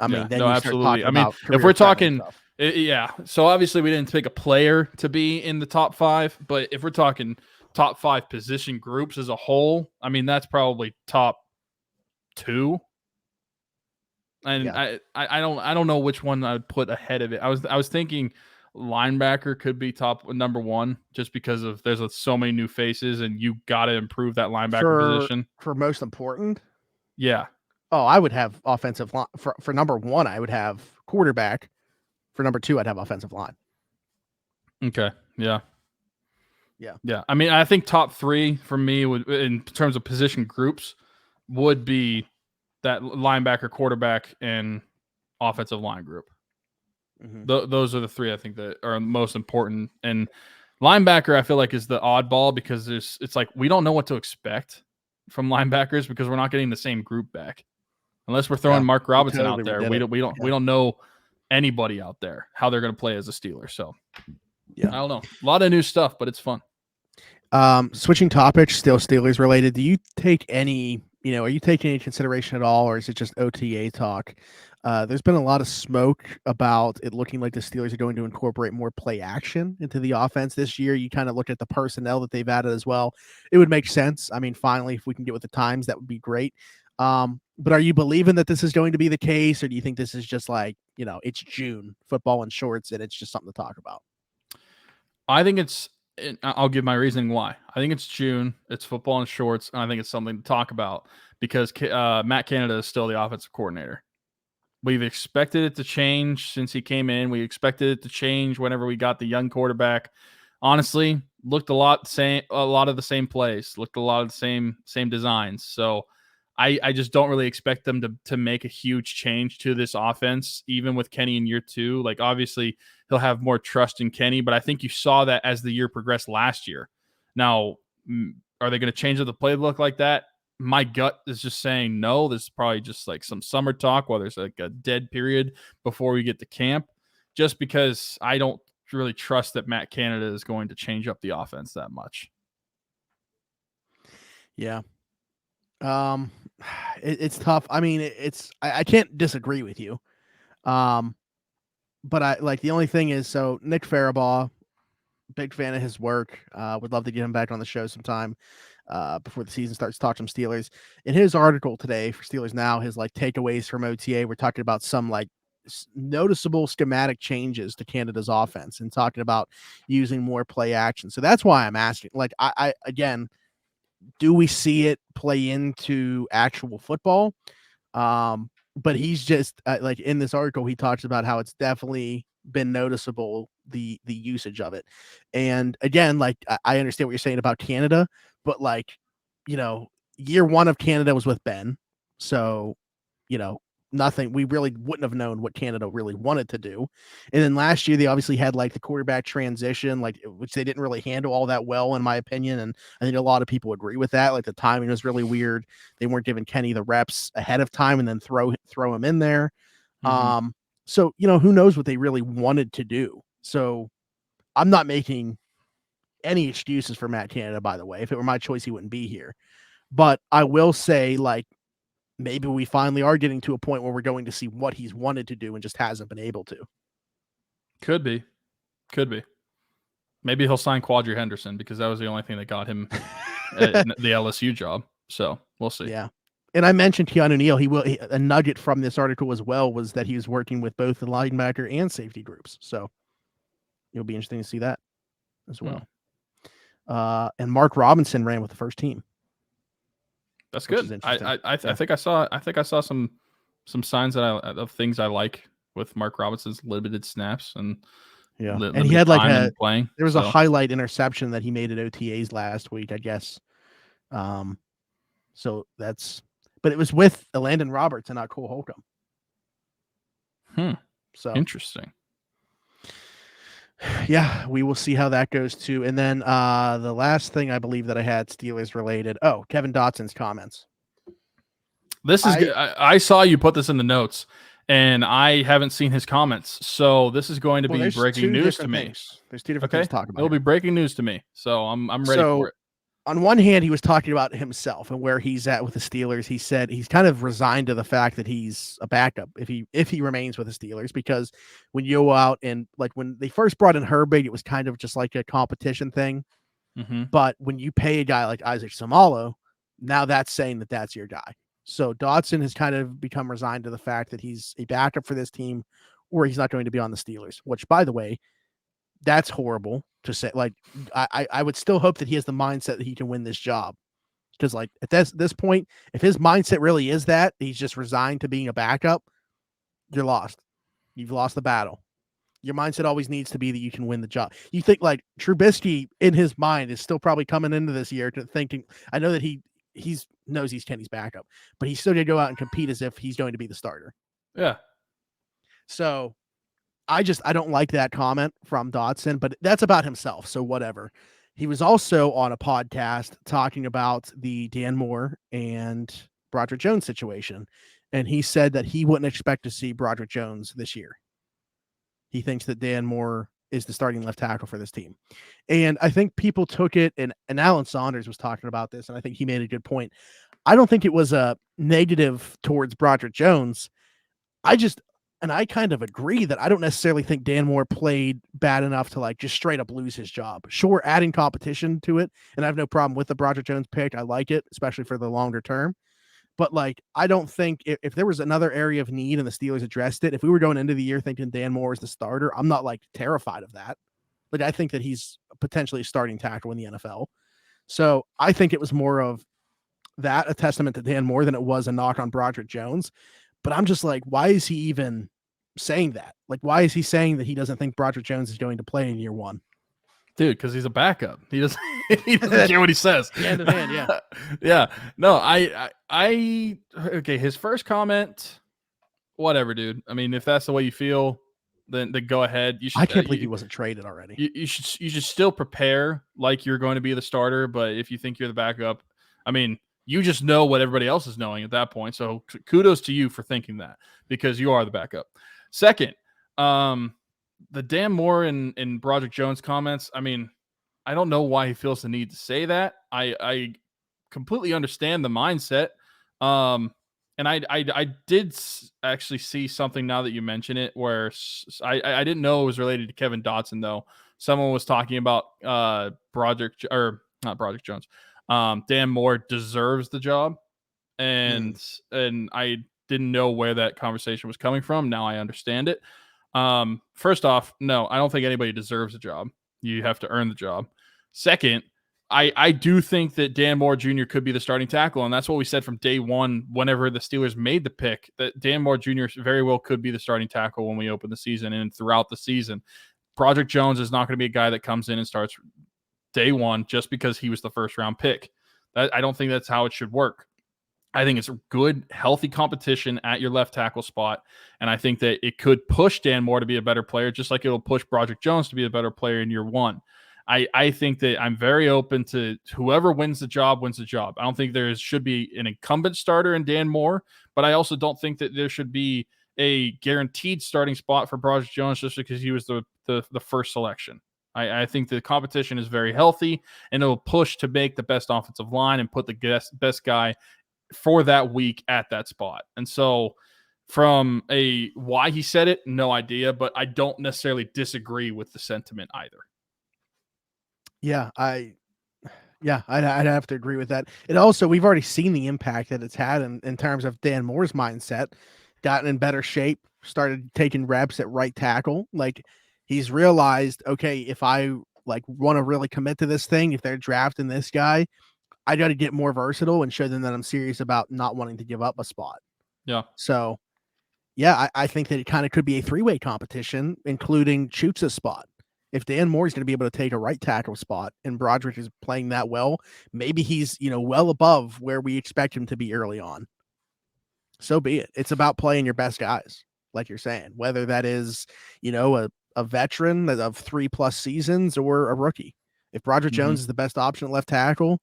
I mean, then no, absolutely. I mean, if we're talking, yeah. So obviously we didn't pick a player to be in the top 5, but if we're talking top 5 position groups as a whole, I mean, that's probably top 2. And yeah. I don't know which one I would put ahead of it. I was thinking linebacker could be number 1 just because of there's so many new faces and you got to improve that linebacker position for most important. Yeah. Oh, I would have offensive line for number 1. I would have quarterback. For number 2, I'd have offensive line. Okay. Yeah. Yeah. I mean, I think top 3 for me would, in terms of position groups, would be that linebacker, quarterback, and offensive line group. Those are the 3 I think that are most important. And linebacker, I feel like, is the oddball because it's like we don't know what to expect from linebackers because we're not getting the same group back unless we're throwing Mark Robinson out there. We don't know anybody out there how they're going to play as a Steeler. So I don't know. A lot of new stuff, but it's fun. Switching topics, still Steelers related. Do you take any, are you taking any consideration at all, or is it just OTA talk? There's been a lot of smoke about it looking like the Steelers are going to incorporate more play action into the offense this year. You kind of look at the personnel that they've added as well. It would make sense. I mean, finally, if we can get with the times, that would be great. But are you believing that this is going to be the case, or do you think this is just like, it's June, football in shorts, and it's just something to talk about? I think I'll give my reasoning why. I think it's June, it's football in shorts, and I think it's something to talk about because Matt Canada is still the offensive coordinator. We've expected it to change since he came in. We expected it to change whenever we got the young quarterback. Honestly, looked a lot of the same plays, looked a lot of the same designs. So I just don't really expect them to make a huge change to this offense, even with Kenny in year 2. Like, obviously, he'll have more trust in Kenny, but I think you saw that as the year progressed last year. Now, are they going to change the playbook like that? My gut is just saying no. This is probably just like some summer talk while there's like a dead period before we get to camp, just because I don't really trust that Matt Canada is going to change up the offense that much. Yeah. It's tough. I mean, I can't disagree with you. But I like the only thing is, so Nick Farabaugh, big fan of his work. Would love to get him back on the show sometime before the season starts. Talk some Steelers. In his article today for Steelers Now, his like takeaways from OTA, we're talking about some like noticeable schematic changes to Canada's offense and talking about using more play action. So that's why I'm asking. Like, I again, do we see it play into actual football? But he's just like in this article, he talks about how it's definitely been noticeable, the usage of it. And again, like I understand what you're saying about Canada, but like, year 1 of Canada was with Ben. So, nothing, we really wouldn't have known what Canada really wanted to do. And then last year they obviously had like the quarterback transition, like, which they didn't really handle all that well, in my opinion. And I think a lot of people agree with that. Like, the timing was really weird. They weren't giving Kenny the reps ahead of time and then throw him in there. Mm-hmm. So, who knows what they really wanted to do. So I'm not making any excuses for Matt Canada, by the way. If it were my choice, he wouldn't be here. But I will say, like, maybe we finally are getting to a point where we're going to see what he's wanted to do and just hasn't been able to. Could be. Maybe he'll sign Quadri Henderson because that was the only thing that got him the LSU job. So we'll see. Yeah. And I mentioned Keanu Neal. A nugget from this article as well was that he was working with both the linebacker and safety groups. So it'll be interesting to see that as well. And Mark Robinson ran with the first team. That's good. I think I saw some signs of things I like with Mark Robinson's limited snaps and and he had like playing. There was a highlight interception that he made at OTAs last week, I guess. So but it was with Landon Roberts and not Cole Holcomb. So interesting. Yeah, we will see how that goes too. And then the last thing I believe that I had Steelers related. Oh, Kevin Dotson's comments. This is good. I saw you put this in the notes, and I haven't seen his comments. So this is going to be breaking news to me. There's two different things to talk about. It'll be breaking news to me. So I'm ready for it. On one hand, he was talking about himself and where he's at with the Steelers. He said he's kind of resigned to the fact that he's a backup if he remains with the Steelers, because when you go out and like when they first brought in Herbig, it was kind of just like a competition thing. Mm-hmm. But when you pay a guy like Isaac Samalo, now that's saying that that's your guy. So Dotson has kind of become resigned to the fact that he's a backup for this team, or he's not going to be on the Steelers, which, by the way, that's horrible to say. Like, I would still hope that he has the mindset that he can win this job, because like at this point, if his mindset really is that he's just resigned to being a backup, you're lost. You've lost the battle. Your mindset always needs to be that you can win the job. You think like Trubisky in his mind is still probably coming into this year to thinking, I know that he knows he's Kenny's backup, but he's still going to go out and compete as if he's going to be the starter. Yeah. So I don't like that comment from Dotson, but that's about himself. So whatever. He was also on a podcast talking about the Dan Moore and Broderick Jones situation. And he said that he wouldn't expect to see Broderick Jones this year. He thinks that Dan Moore is the starting left tackle for this team. And I think people took it, and Alan Saunders was talking about this, and I think he made a good point. I don't think it was a negative towards Broderick Jones. I kind of agree that I don't necessarily think Dan Moore played bad enough to like just straight up lose his job. Sure, adding competition to it, and I have no problem with the Broderick Jones pick. I like it, especially for the longer term. But like, I don't think if there was another area of need and the Steelers addressed it, if we were going into the year thinking Dan Moore is the starter, I'm not like terrified of that. Like, I think that he's potentially a starting tackle in the NFL. So I think it was more of that, a testament to Dan Moore, than it was a knock on Broderick Jones. But I'm just like, why is he even saying that? Like, why is he saying that he doesn't think Broderick Jones is going to play in year one? Dude, because he's a backup. He doesn't care what he says. Hand in hand, yeah. Yeah. No, okay, his first comment, whatever, dude. I mean, if that's the way you feel, then go ahead. You should, I can't believe he wasn't traded already. You should still prepare like you're going to be the starter, but if you think you're the backup, I mean, you just know what everybody else is knowing at that point. So kudos to you for thinking that, because you are the backup. Second, the Dan Moore and Broderick Jones comments, I mean, I don't know why he feels the need to say that. I completely understand the mindset. And I did actually see something now that you mention it, where I didn't know it was related to Kevin Dotson, though. Someone was talking about not Broderick Jones. Dan Moore deserves the job. And I didn't know where that conversation was coming from. Now I understand it. First off, no, I don't think anybody deserves a job. You have to earn the job. Second, I do think that Dan Moore Jr. could be the starting tackle, and that's what we said from day one whenever the Steelers made the pick, that Dan Moore Jr. very well could be the starting tackle when we open the season and throughout the season. Broderick Jones is not going to be a guy that comes in and starts day one just because he was the first-round pick. I don't think that's how it should work. I think it's a good, healthy competition at your left tackle spot, and I think that it could push Dan Moore to be a better player, just like it'll push Broderick Jones to be a better player in year one. I think that I'm very open to whoever wins the job wins the job. I don't think there should be an incumbent starter in Dan Moore, but I also don't think that there should be a guaranteed starting spot for Broderick Jones just because he was the first selection. I think the competition is very healthy, and it'll push to make the best offensive line and put the best guy for that week at that spot. And so from why he said it, no idea, but I don't necessarily disagree with the sentiment either. Yeah, I'd have to agree with that. And also, we've already seen the impact that it's had in terms of Dan Moore's mindset, gotten in better shape, started taking reps at right tackle. Like, he's realized, okay, if I like want to really commit to this thing, if they're drafting this guy, I got to get more versatile and show them that I'm serious about not wanting to give up a spot. Yeah. So, yeah, I think that it kind of could be a three-way competition, including Chutz's spot. If Dan Moore is going to be able to take a right tackle spot and Broderick is playing that well, maybe he's, well above where we expect him to be early on. So be it. It's about playing your best guys, like you're saying, whether that is, a veteran of 3+ seasons or a rookie. If Broderick Jones is the best option at left tackle,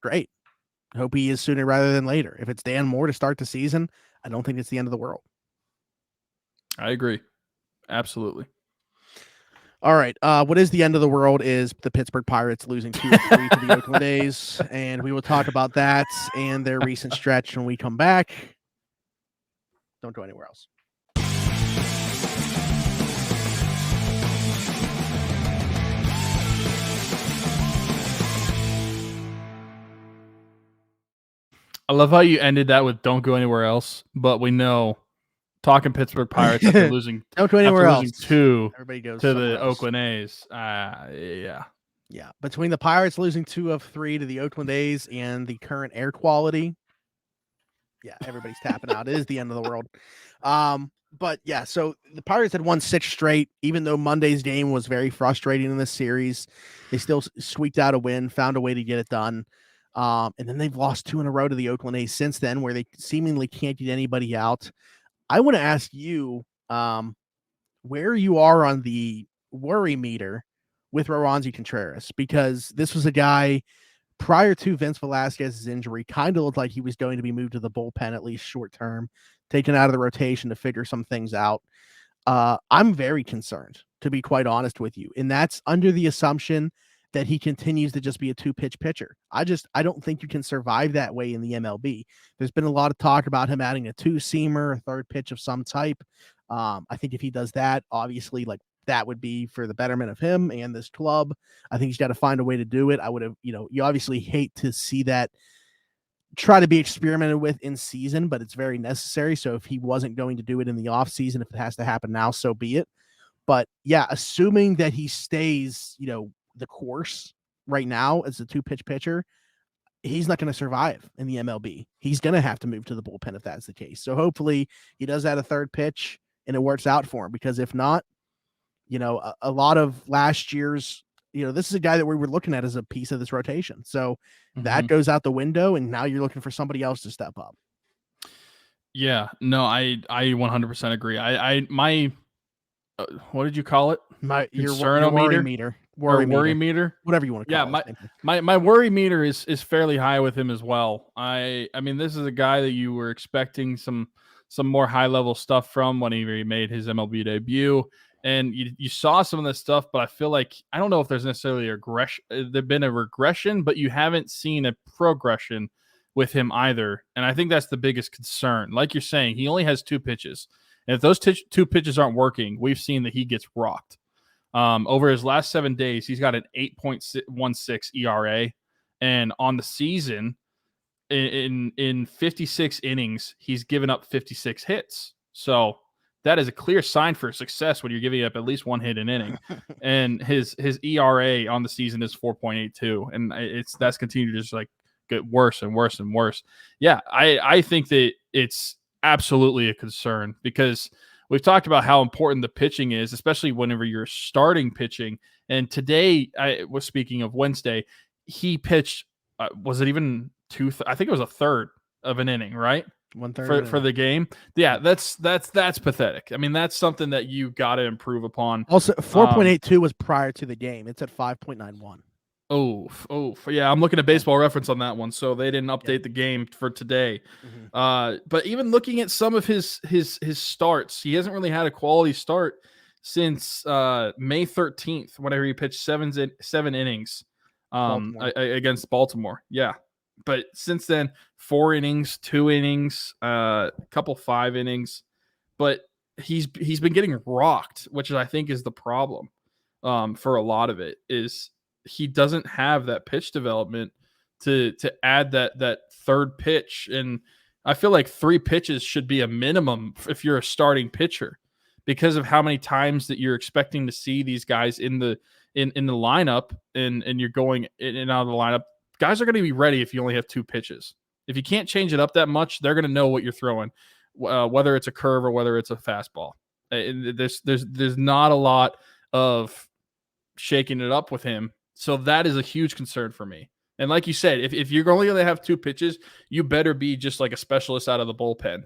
great. Hope he is sooner rather than later. If it's Dan Moore to start the season, I don't think it's the end of the world. I agree. Absolutely. All right. What is the end of the world is the Pittsburgh Pirates losing 2-3 to the Oakland A's, and we will talk about that and their recent stretch when we come back. Don't go anywhere else. I love how you ended that with "Don't go anywhere else," but we know talking Pittsburgh Pirates after losing don't go anywhere else. Everybody goes to the Oakland A's. Yeah. Between the Pirates losing 2 of 3 to the Oakland A's and the current air quality, everybody's tapping out. It is the end of the world. But yeah, so the Pirates had won 6 straight, even though Monday's game was very frustrating in this series. They still squeaked out a win, found a way to get it done. And then they've lost 2 in a row to the Oakland A's since then, where they seemingly can't get anybody out. I want to ask you where you are on the worry meter with Roansy Contreras, because this was a guy prior to Vince Velasquez's injury, kind of looked like he was going to be moved to the bullpen, at least short term, taken out of the rotation to figure some things out. I'm very concerned, to be quite honest with you. And that's under the assumption that he continues to just be a 2-pitch pitcher. I don't think you can survive that way in the MLB. There's been a lot of talk about him adding a 2-seamer, a third pitch of some type. I think if he does that, obviously, like, that would be for the betterment of him and this club. I think he's got to find a way to do it. I would have, you obviously hate to see that try to be experimented with in season, but it's very necessary. So if he wasn't going to do it in the off season, if it has to happen now, so be it. But yeah, assuming that he stays, the course right now as a 2-pitch pitcher, he's not going to survive in the MLB. He's going to have to move to the bullpen if that's the case. So hopefully he does add a third pitch and it works out for him, because if not, a lot of last year's, this is a guy that we were looking at as a piece of this rotation. So that goes out the window, and now you're looking for somebody else to step up. Yeah, no, I 100% agree. My what did you call it? Your worry meter. Worry meter, whatever you want to call it. My worry meter is fairly high with him as well. I mean, this is a guy that you were expecting some more high level stuff from when he made his MLB debut. And you saw some of this stuff, but I feel like, I don't know if there's necessarily a regression. There's been a regression, but you haven't seen a progression with him either. And I think that's the biggest concern. Like you're saying, he only has 2 pitches. And if those 2 pitches aren't working, we've seen that he gets rocked. Over his last 7 days, he's got an 8.16 ERA. And on the season, in 56 innings, he's given up 56 hits. So that is a clear sign for success when you're giving up at least 1 hit an inning. And his ERA on the season is 4.82, and that's continued to just like get worse and worse and worse. Yeah, I think that it's absolutely a concern, because we've talked about how important the pitching is, especially whenever you're starting pitching. And today, I was speaking of Wednesday, he pitched. Was it even I think it was a third of an inning, right? 1/3 for the game. Yeah, that's pathetic. I mean, that's something that you got to improve upon. Also, 4.82 was prior to the game. It's at 5.91. Oh, yeah. I'm looking at Baseball Reference on that one, so they didn't update the game for today. But even looking at some of his starts, he hasn't really had a quality start since May 13th, whenever he pitched 7 innings against Baltimore. Yeah. But since then, 4 innings, 2 innings, a couple 5 innings, but he's been getting rocked, which I think is the problem for a lot of it. Is he doesn't have that pitch development to add that third pitch, and I feel like 3 pitches should be a minimum if you're a starting pitcher, because of how many times that you're expecting to see these guys in the lineup, and you're going in and out of the lineup. Guys are going to be ready if you only have 2 pitches. If you can't change it up that much, they're going to know what you're throwing, whether it's a curve or whether it's a fastball. There's not a lot of shaking it up with him. So that is a huge concern for me. And like you said, if you're only going to have 2 pitches, you better be just like a specialist out of the bullpen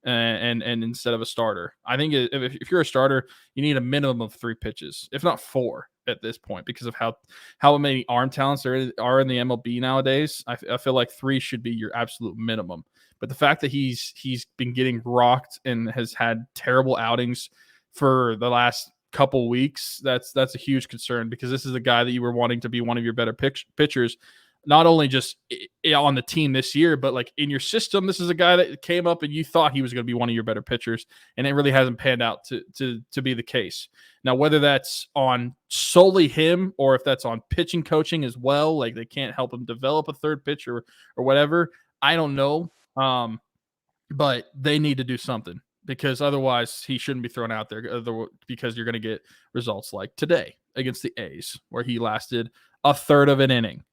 and instead of a starter. I think if you're a starter, you need a minimum of 3 pitches, if not 4 at this point, because of how many arm talents there are in the MLB nowadays. I feel like 3 should be your absolute minimum. But the fact that he's been getting rocked and has had terrible outings for the last couple weeks, that's a huge concern, because this is a guy that you were wanting to be one of your better pitchers, not only just on the team this year, but like in your system. This is a guy that came up and you thought he was going to be one of your better pitchers, and it really hasn't panned out to be the case. Now, whether that's on solely him or if that's on pitching coaching as well, like they can't help him develop a third pitch or whatever, I don't know. But they need to do something, because otherwise he shouldn't be thrown out there, because you're going to get results like today against the A's, where he lasted a third of an inning.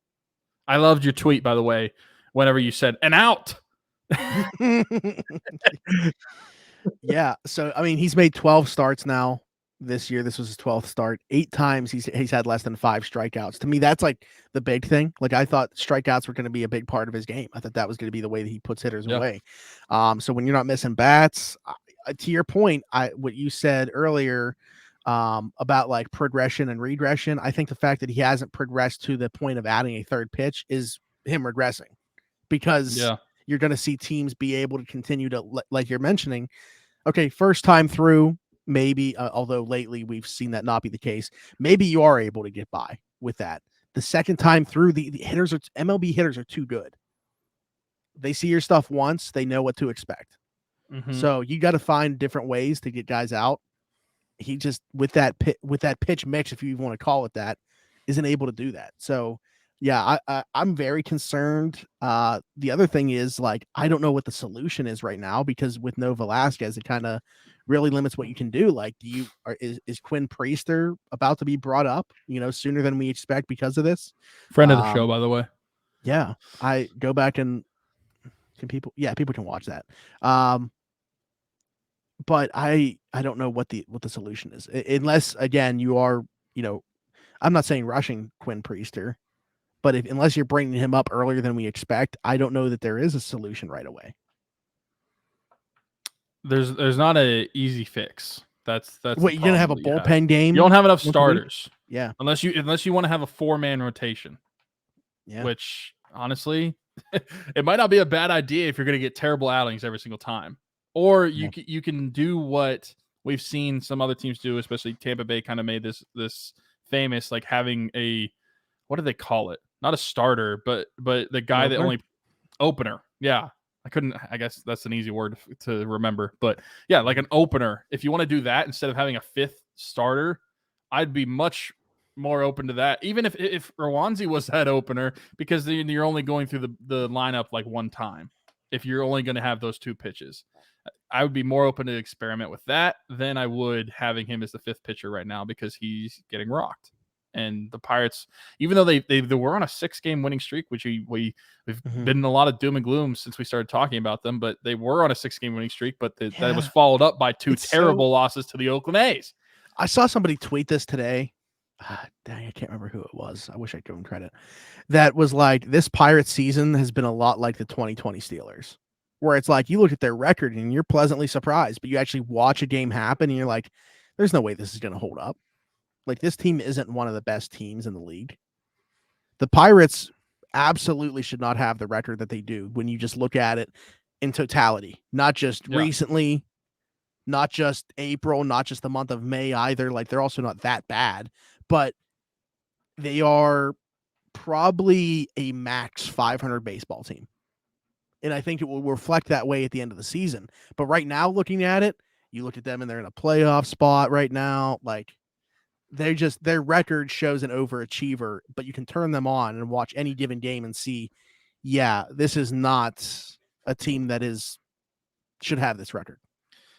I loved your tweet, by the way, whenever you said "an out." Yeah. So, I mean, he's made 12 starts now this year. This was his 12th start. 8 times he's had less than 5 strikeouts. To me, that's like the big thing. Like, I thought strikeouts were going to be a big part of his game. I thought that was going to be the way that he puts hitters away. So when you're not missing bats, to your point, what you said earlier about like progression and regression, I think the fact that he hasn't progressed to the point of adding a third pitch is him regressing, because you're going to see teams be able to continue to, like you're mentioning, okay, first time through, maybe, although lately we've seen that not be the case, maybe you are able to get by with that. The second time through, the hitters are MLB hitters are too good. They see your stuff once, they know what to expect. Mm-hmm. So you got to find different ways to get guys out. He just with that pitch mix, if you even want to call it that, isn't able to do that. So yeah, I'm very concerned. The other thing is, like, I don't know what the solution is right now, because with no Velasquez, it kind of really limits what you can do. Like, is Quinn Priester about to be brought up, sooner than we expect because of this? Friend of the show, by the way. Yeah, I go back and people can watch that. But I don't know what the solution is, unless, again, you are, I'm not saying rushing Quinn Priester, but unless you're bringing him up earlier than we expect, I don't know that there is a solution right away. There's not an easy fix. That's what, you're gonna have a bullpen game. You don't have enough starters. Yeah, unless you want to have a 4-man rotation. Yeah, which honestly, it might not be a bad idea if you're going to get terrible outings every single time. Or you can do what we've seen some other teams do, especially Tampa Bay kind of made this famous, like having a, what do they call it? Not a starter, but the guy that only opener. Yeah. I guess that's an easy word to remember, but yeah, like an opener. If you want to do that instead of having a 5th starter, I'd be much more open to that. Even if Roansy was that opener, because then you're only going through the lineup like one time. If you're only going to have those 2 pitches, I would be more open to experiment with that than I would having him as the 5th pitcher right now, because he's getting rocked. And the Pirates, even though they were on a 6-game winning streak, which we've been in a lot of doom and gloom since we started talking about them, but they were on a 6-game winning streak, but that was followed up by 2 terrible losses to the Oakland A's. I saw somebody tweet this today. Dang, I can't remember who it was. I wish I'd give him credit. That was like, this Pirates season has been a lot like the 2020 Steelers, where it's like, you look at their record and you're pleasantly surprised, but you actually watch a game happen and you're like, there's no way this is going to hold up. Like, this team isn't one of the best teams in the league. The Pirates absolutely should not have the record that they do when you just look at it in totality, not just recently, not just April, not just the month of May either. Like, they're also not that bad, but they are probably a max 500 baseball team. And I think it will reflect that way at the end of the season. But right now, looking at it, you look at them and they're in a playoff spot right now. Like, their record shows an overachiever, but you can turn them on and watch any given game and see, this is not a team that should have this record.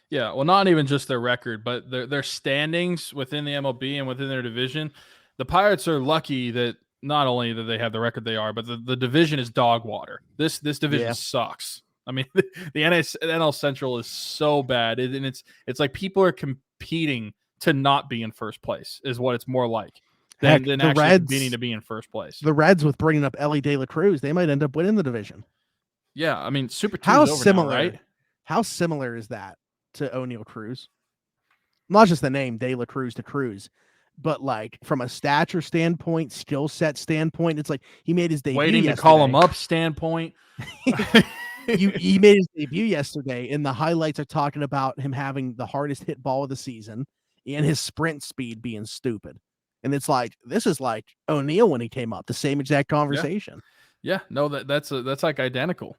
Yeah, well, not even just their record, but their standings within the MLB and within their division. The Pirates are lucky that not only that they have the record they are, but the division is dog water. This division sucks. I mean, the NL Central is so bad, and it's like people are competing to not be in first place, is what it's more like than actually competing to be in first place. The Reds, with bringing up Ellie De La Cruz, they might end up winning the division. Yeah, I mean, Super 2 is over similar, now, right? How similar is that to O'Neal Cruz? Not just the name De La Cruz to Cruz, but like from a stature standpoint, skill set standpoint, it's like he made his debut. Waiting to call him up standpoint. He made his debut yesterday, and the highlights are talking about him having the hardest hit ball of the season and his sprint speed being stupid. And it's like, this is like O'Neal when he came up, the same exact conversation. Yeah, no, that's like identical.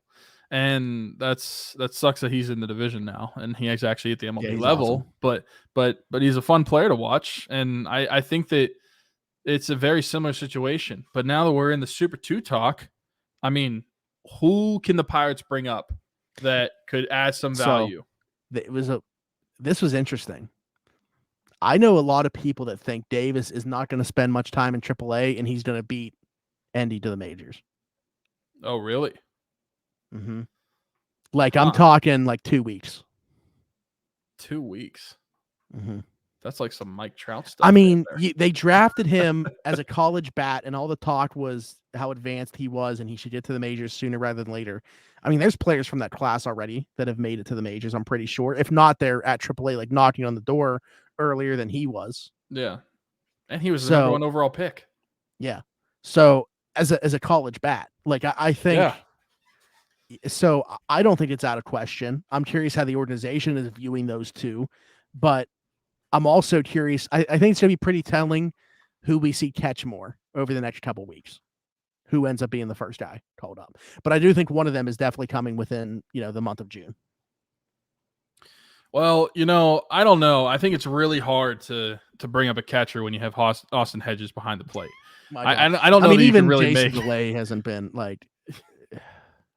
And that sucks that he's in the division now, and he's actually at the MLB level. Awesome. But he's a fun player to watch, and I think that it's a very similar situation. But now that we're in the Super 2 talk, I mean, who can the Pirates bring up that could add some value? So, this was interesting. I know a lot of people that think Davis is not going to spend much time in AAA, and he's going to beat Endy to the majors. Oh, really? Mm-hmm. Like, I'm talking like 2 weeks. 2 weeks? Mm-hmm. That's like some Mike Trout stuff. I mean, they drafted him as a college bat, and all the talk was how advanced he was, and he should get to the majors sooner rather than later. I mean, there's players from that class already that have made it to the majors, I'm pretty sure. If not, they're at AAA, like knocking on the door earlier than he was. Yeah. And he was the number 1 overall pick. Yeah. So as a college bat, like I think so I don't think it's out of question. I'm curious how the organization is viewing those two, but I'm also curious. I think it's going to be pretty telling who we see catch more over the next couple weeks, who ends up being the first guy called up. But I do think one of them is definitely coming within, the month of June. Well, I don't know. I think it's really hard to bring up a catcher when you have Austin Hedges behind the plate. I don't know. I mean, even really Jason make DeLay hasn't been like.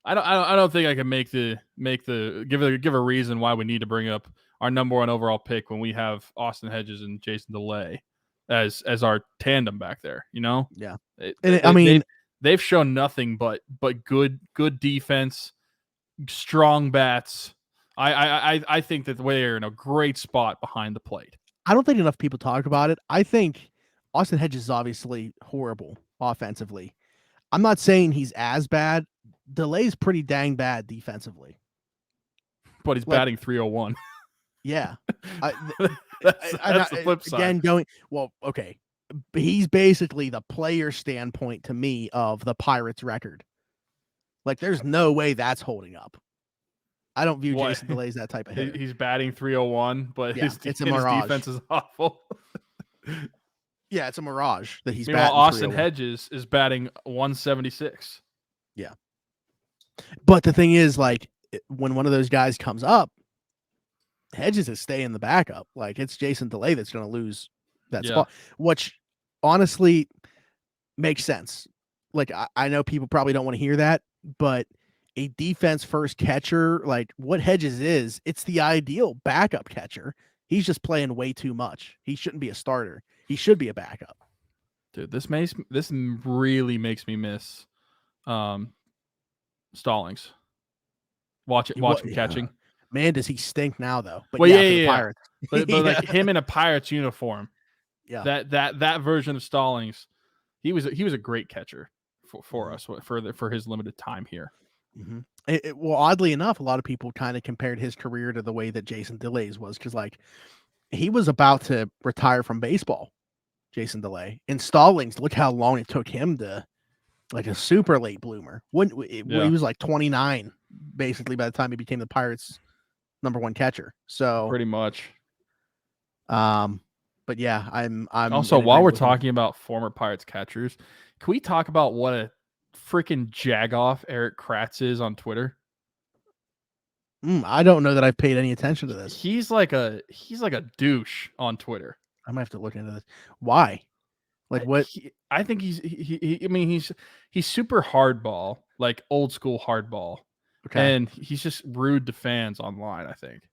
I don't think I can make the give a reason why we need to bring up our number one overall pick when we have Austin Hedges and Jason DeLay as our tandem back there. Yeah. They've shown nothing but good defense, strong bats. I think that they're in a great spot behind the plate. I don't think enough people talk about it. I think Austin Hedges is obviously horrible offensively. I'm not saying he's as bad. DeLay's pretty dang bad defensively. But he's batting .301. Yeah. That's the flip side. Again, okay. He's basically the player standpoint to me of the Pirates record. Like, there's no way that's holding up. I don't view Jason DeLay as that type of hitter. He's batting .301, but his defense is awful. Yeah, it's a mirage that he's batting. Meanwhile, Austin Hedges is batting .176. Yeah. But the thing is, like, when one of those guys comes up, Hedges is staying the backup. Like, it's Jason DeLay that's going to lose that spot, which honestly makes sense. Like, I know people probably don't want to hear that, but a defense first catcher, like what Hedges is, it's the ideal backup catcher. He's just playing way too much. He shouldn't be a starter. He should be a backup. Dude, this really makes me miss Stallings. Watch him catching. Man, does he stink now though? But Pirates. But like him in a Pirates uniform. Yeah. That version of Stallings, he was a great catcher for us for his limited time here. Mm-hmm. Well, oddly enough, a lot of people kind of compared his career to the way that Jason DeLay's was, because like he was about to retire from baseball, Jason DeLay. And Stallings, look how long it took him to, like, a super late bloomer. When he was like 29, basically, by the time he became the Pirates' number one catcher. So pretty much. But yeah, I'm also, while we're talking about former Pirates catchers, can we talk about what a freaking jagoff Eric Kratz is on Twitter? I don't know that I've paid any attention to this. He's like a douche on Twitter. I might have to look into this. Why? Like what? I think he's super hardball, like old school hardball. Okay. And he's just rude to fans online, I think.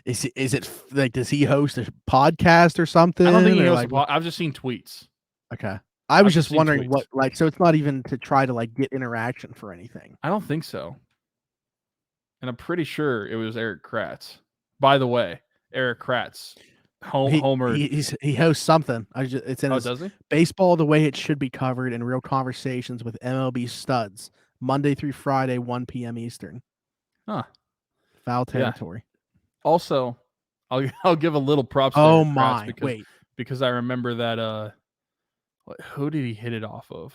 Is it like, does he host a podcast or something? I don't think he hosts I've just seen tweets. Okay. I was just wondering what, like, so it's not even to try to like get interaction for anything. I don't think so. And I'm pretty sure it was Eric Kratz. By the way, Eric Kratz, Homer. He hosts something. It's in his does he? Baseball the Way It Should Be Covered and Real Conversations with MLB Studs, Monday through Friday, 1 p.m. Eastern. Huh. Foul territory. Yeah. Also, I'll give a little props to Eric Kratz because I remember that who did he hit it off of?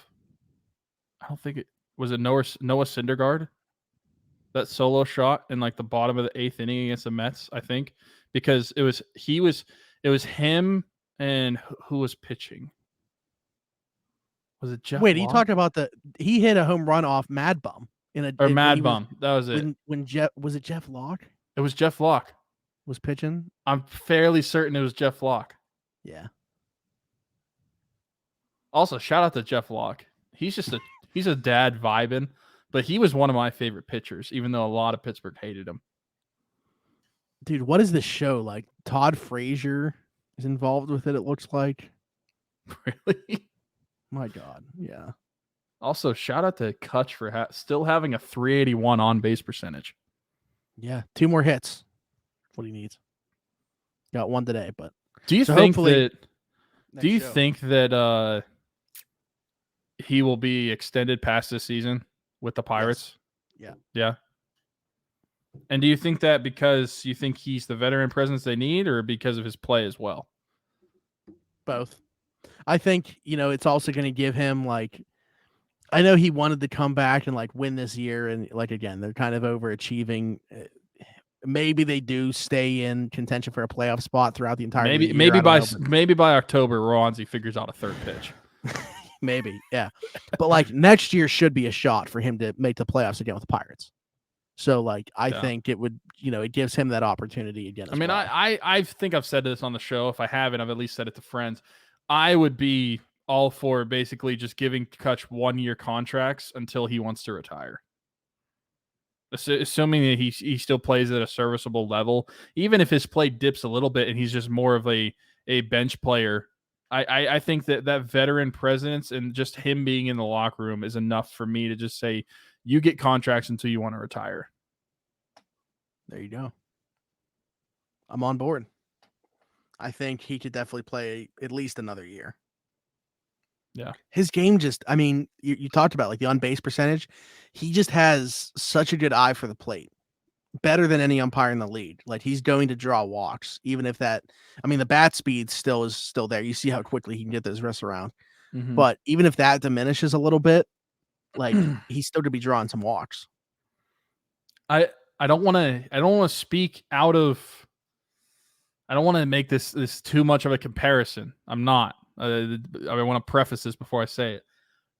I don't think it was Noah Syndergaard. That solo shot in like the bottom of the 8th inning against the Mets, I think, because it was him and who was pitching? Was it Jeff? Wait, Locke? Are you talking about he hit a home run off Mad Bum Mad Bum? That was it. Was it Jeff Locke? It was Jeff Locke was pitching. I'm fairly certain it was Jeff Locke. Yeah. Also, shout out to Jeff Locke. He's a dad vibing. But he was one of my favorite pitchers, even though a lot of Pittsburgh hated him. Dude, what is this show? Like, Todd Frazier is involved with it, it looks like. Really? My God, yeah. Also, shout out to Kutch for still having a .381 on-base percentage. Yeah, 2 more hits. That's what he needs. Got 1 today, but... Do you think that he will be extended past this season? With the Pirates? Yes. Yeah. And do you think that because you think he's the veteran presence they need or because of his play as well? Both. I think, it's also going to give him, like, I know he wanted to come back and, like, win this year. And, like, again, they're kind of overachieving. Maybe they do stay in contention for a playoff spot throughout the entire year. Maybe by October, Roansy figures out a third pitch. Maybe, yeah. But like next year should be a shot for him to make the playoffs again with the Pirates. So like I think it would, it gives him that opportunity again. I mean, well. I think I've said this on the show. If I haven't, I've at least said it to friends. I would be all for basically just giving Kutch 1-year contracts until he wants to retire. Assuming that he still plays at a serviceable level, even if his play dips a little bit and he's just more of a bench player, I think that veteran presence and just him being in the locker room is enough for me to just say, you get contracts until you want to retire. There you go. I'm on board. I think he could definitely play at least another year. Yeah. His game just, I mean, you talked about like the on-base percentage. He just has such a good eye for the plate. Better than any umpire in the league. Like he's going to draw walks, even if the bat speed is still there. You see how quickly he can get those wrists around. Mm-hmm. But even if that diminishes a little bit, like he's still going to be drawing some walks. I don't want to speak out of. I don't want to make this too much of a comparison. I'm not. I want to preface this before I say it,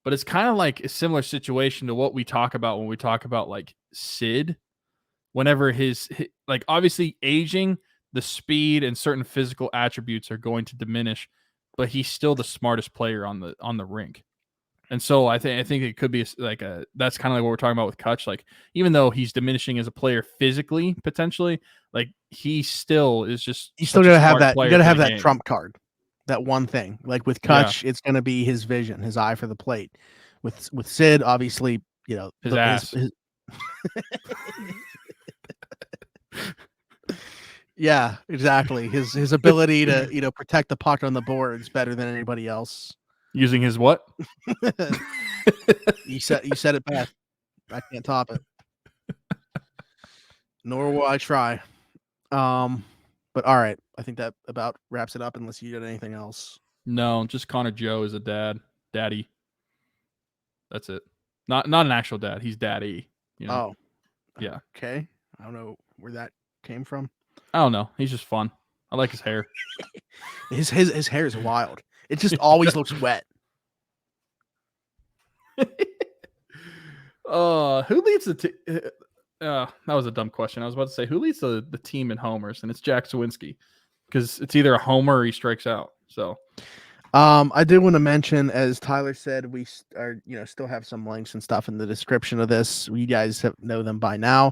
but it's kind of like a similar situation to what we talk about when we talk about like Sid. Whenever his like obviously aging, the speed and certain physical attributes are going to diminish, but he's still the smartest player on the rink. And so I think it could be that's kind of like what we're talking about with Kutch. Like even though he's diminishing as a player physically, potentially, like he still is just he's still gonna have that. You gotta have that game. Trump card, that one thing. Like with Kutch, it's gonna be his vision, his eye for the plate. With Sid, obviously, his ass. Yeah, exactly. His ability to protect the puck on the boards better than anybody else. Using his what? You said it best. I can't top it. Nor will I try. But all right. I think that about wraps it up unless you got anything else. No, just Connor Joe is a daddy. That's it. Not an actual dad. He's daddy. Oh. Yeah. Okay. I don't know where that came from. I don't know. He's just fun. I like his hair. His hair is wild. It just always looks wet. Who leads the team? That was a dumb question. I was about to say, who leads the team in homers? And it's Jack Sawinski, because it's either a homer or he strikes out. So, I did want to mention, as Tyler said, we are still have some links and stuff in the description of this. You guys know them by now.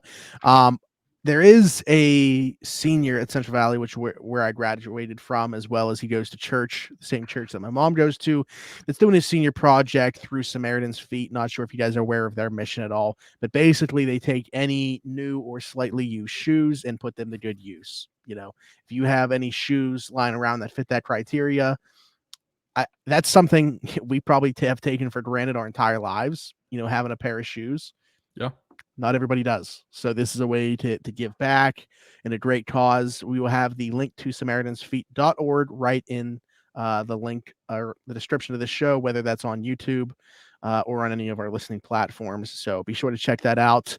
There is a senior at Central Valley, where I graduated from, as well as he goes to church, the same church that my mom goes to, that's doing his senior project through Samaritan's Feet. Not sure if you guys are aware of their mission at all, but basically they take any new or slightly used shoes and put them to good use. If you have any shoes lying around that fit that criteria, that's something we probably have taken for granted our entire lives, having a pair of shoes. Yeah. Not everybody does. So this is a way to give back and a great cause. We will have the link to SamaritansFeet.org right in the link or the description of the show, whether that's on YouTube or on any of our listening platforms. So be sure to check that out.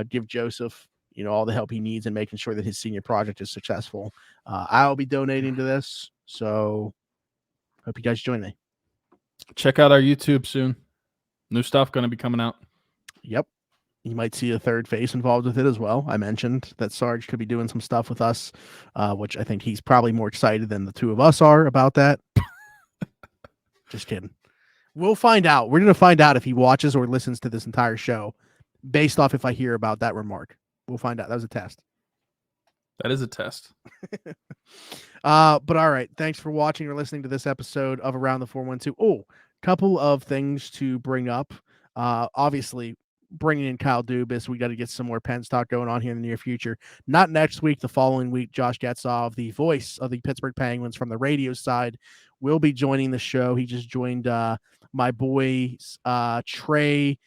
Give Joseph, all the help he needs in making sure that his senior project is successful. I'll be donating to this. So hope you guys join me. Check out our YouTube soon. New stuff going to be coming out. Yep. You might see a third face involved with it as well. I mentioned that Sarge could be doing some stuff with us, which I think he's probably more excited than the two of us are about that. Just kidding. We'll find out. We're going to find out if he watches or listens to this entire show based off if I hear about that remark. We'll find out. That was a test. That is a test. But all right. Thanks for watching or listening to this episode of Around the 412. Oh, couple of things to bring up. Obviously, bringing in Kyle Dubas, we got to get some more Pens talk going on here in the near future. Not next week, the following week. Josh Getzov, the voice of the Pittsburgh Penguins from the radio side, will be joining the show. He just joined my boys Trey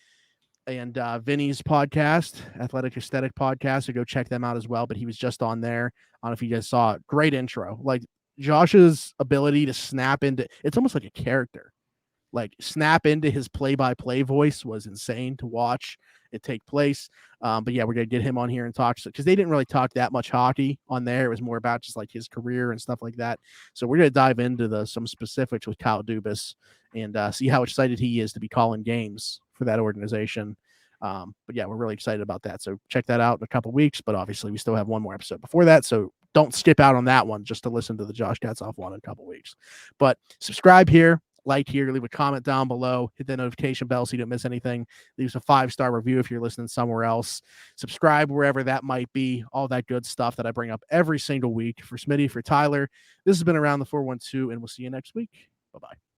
and Vinny's podcast, Athletic Aesthetic Podcast. So go check them out as well. But he was just on there. I don't know if you guys saw it. Great intro. Like Josh's ability to snap into, it's almost like a character. like snap into his play-by-play voice was insane to watch it take place. But yeah, we're gonna get him on here and talk, because they didn't really talk that much hockey on there. It was more about just like his career and stuff like that. So we're gonna dive into some specifics with Kyle Dubas and see how excited he is to be calling games for that organization. But yeah, we're really excited about that. So check that out in a couple weeks. But obviously, we still have one more episode before that, so don't skip out on that one just to listen to the Josh Katzoff one in a couple weeks. But subscribe here, like here, leave a comment down below, hit the notification bell so you don't miss anything. Leave us a 5-star review if you're listening somewhere else. Subscribe wherever that might be. All that good stuff that I bring up every single week. For Smitty, for Tyler, this has been Around the 412, and we'll see you next week. Bye-bye.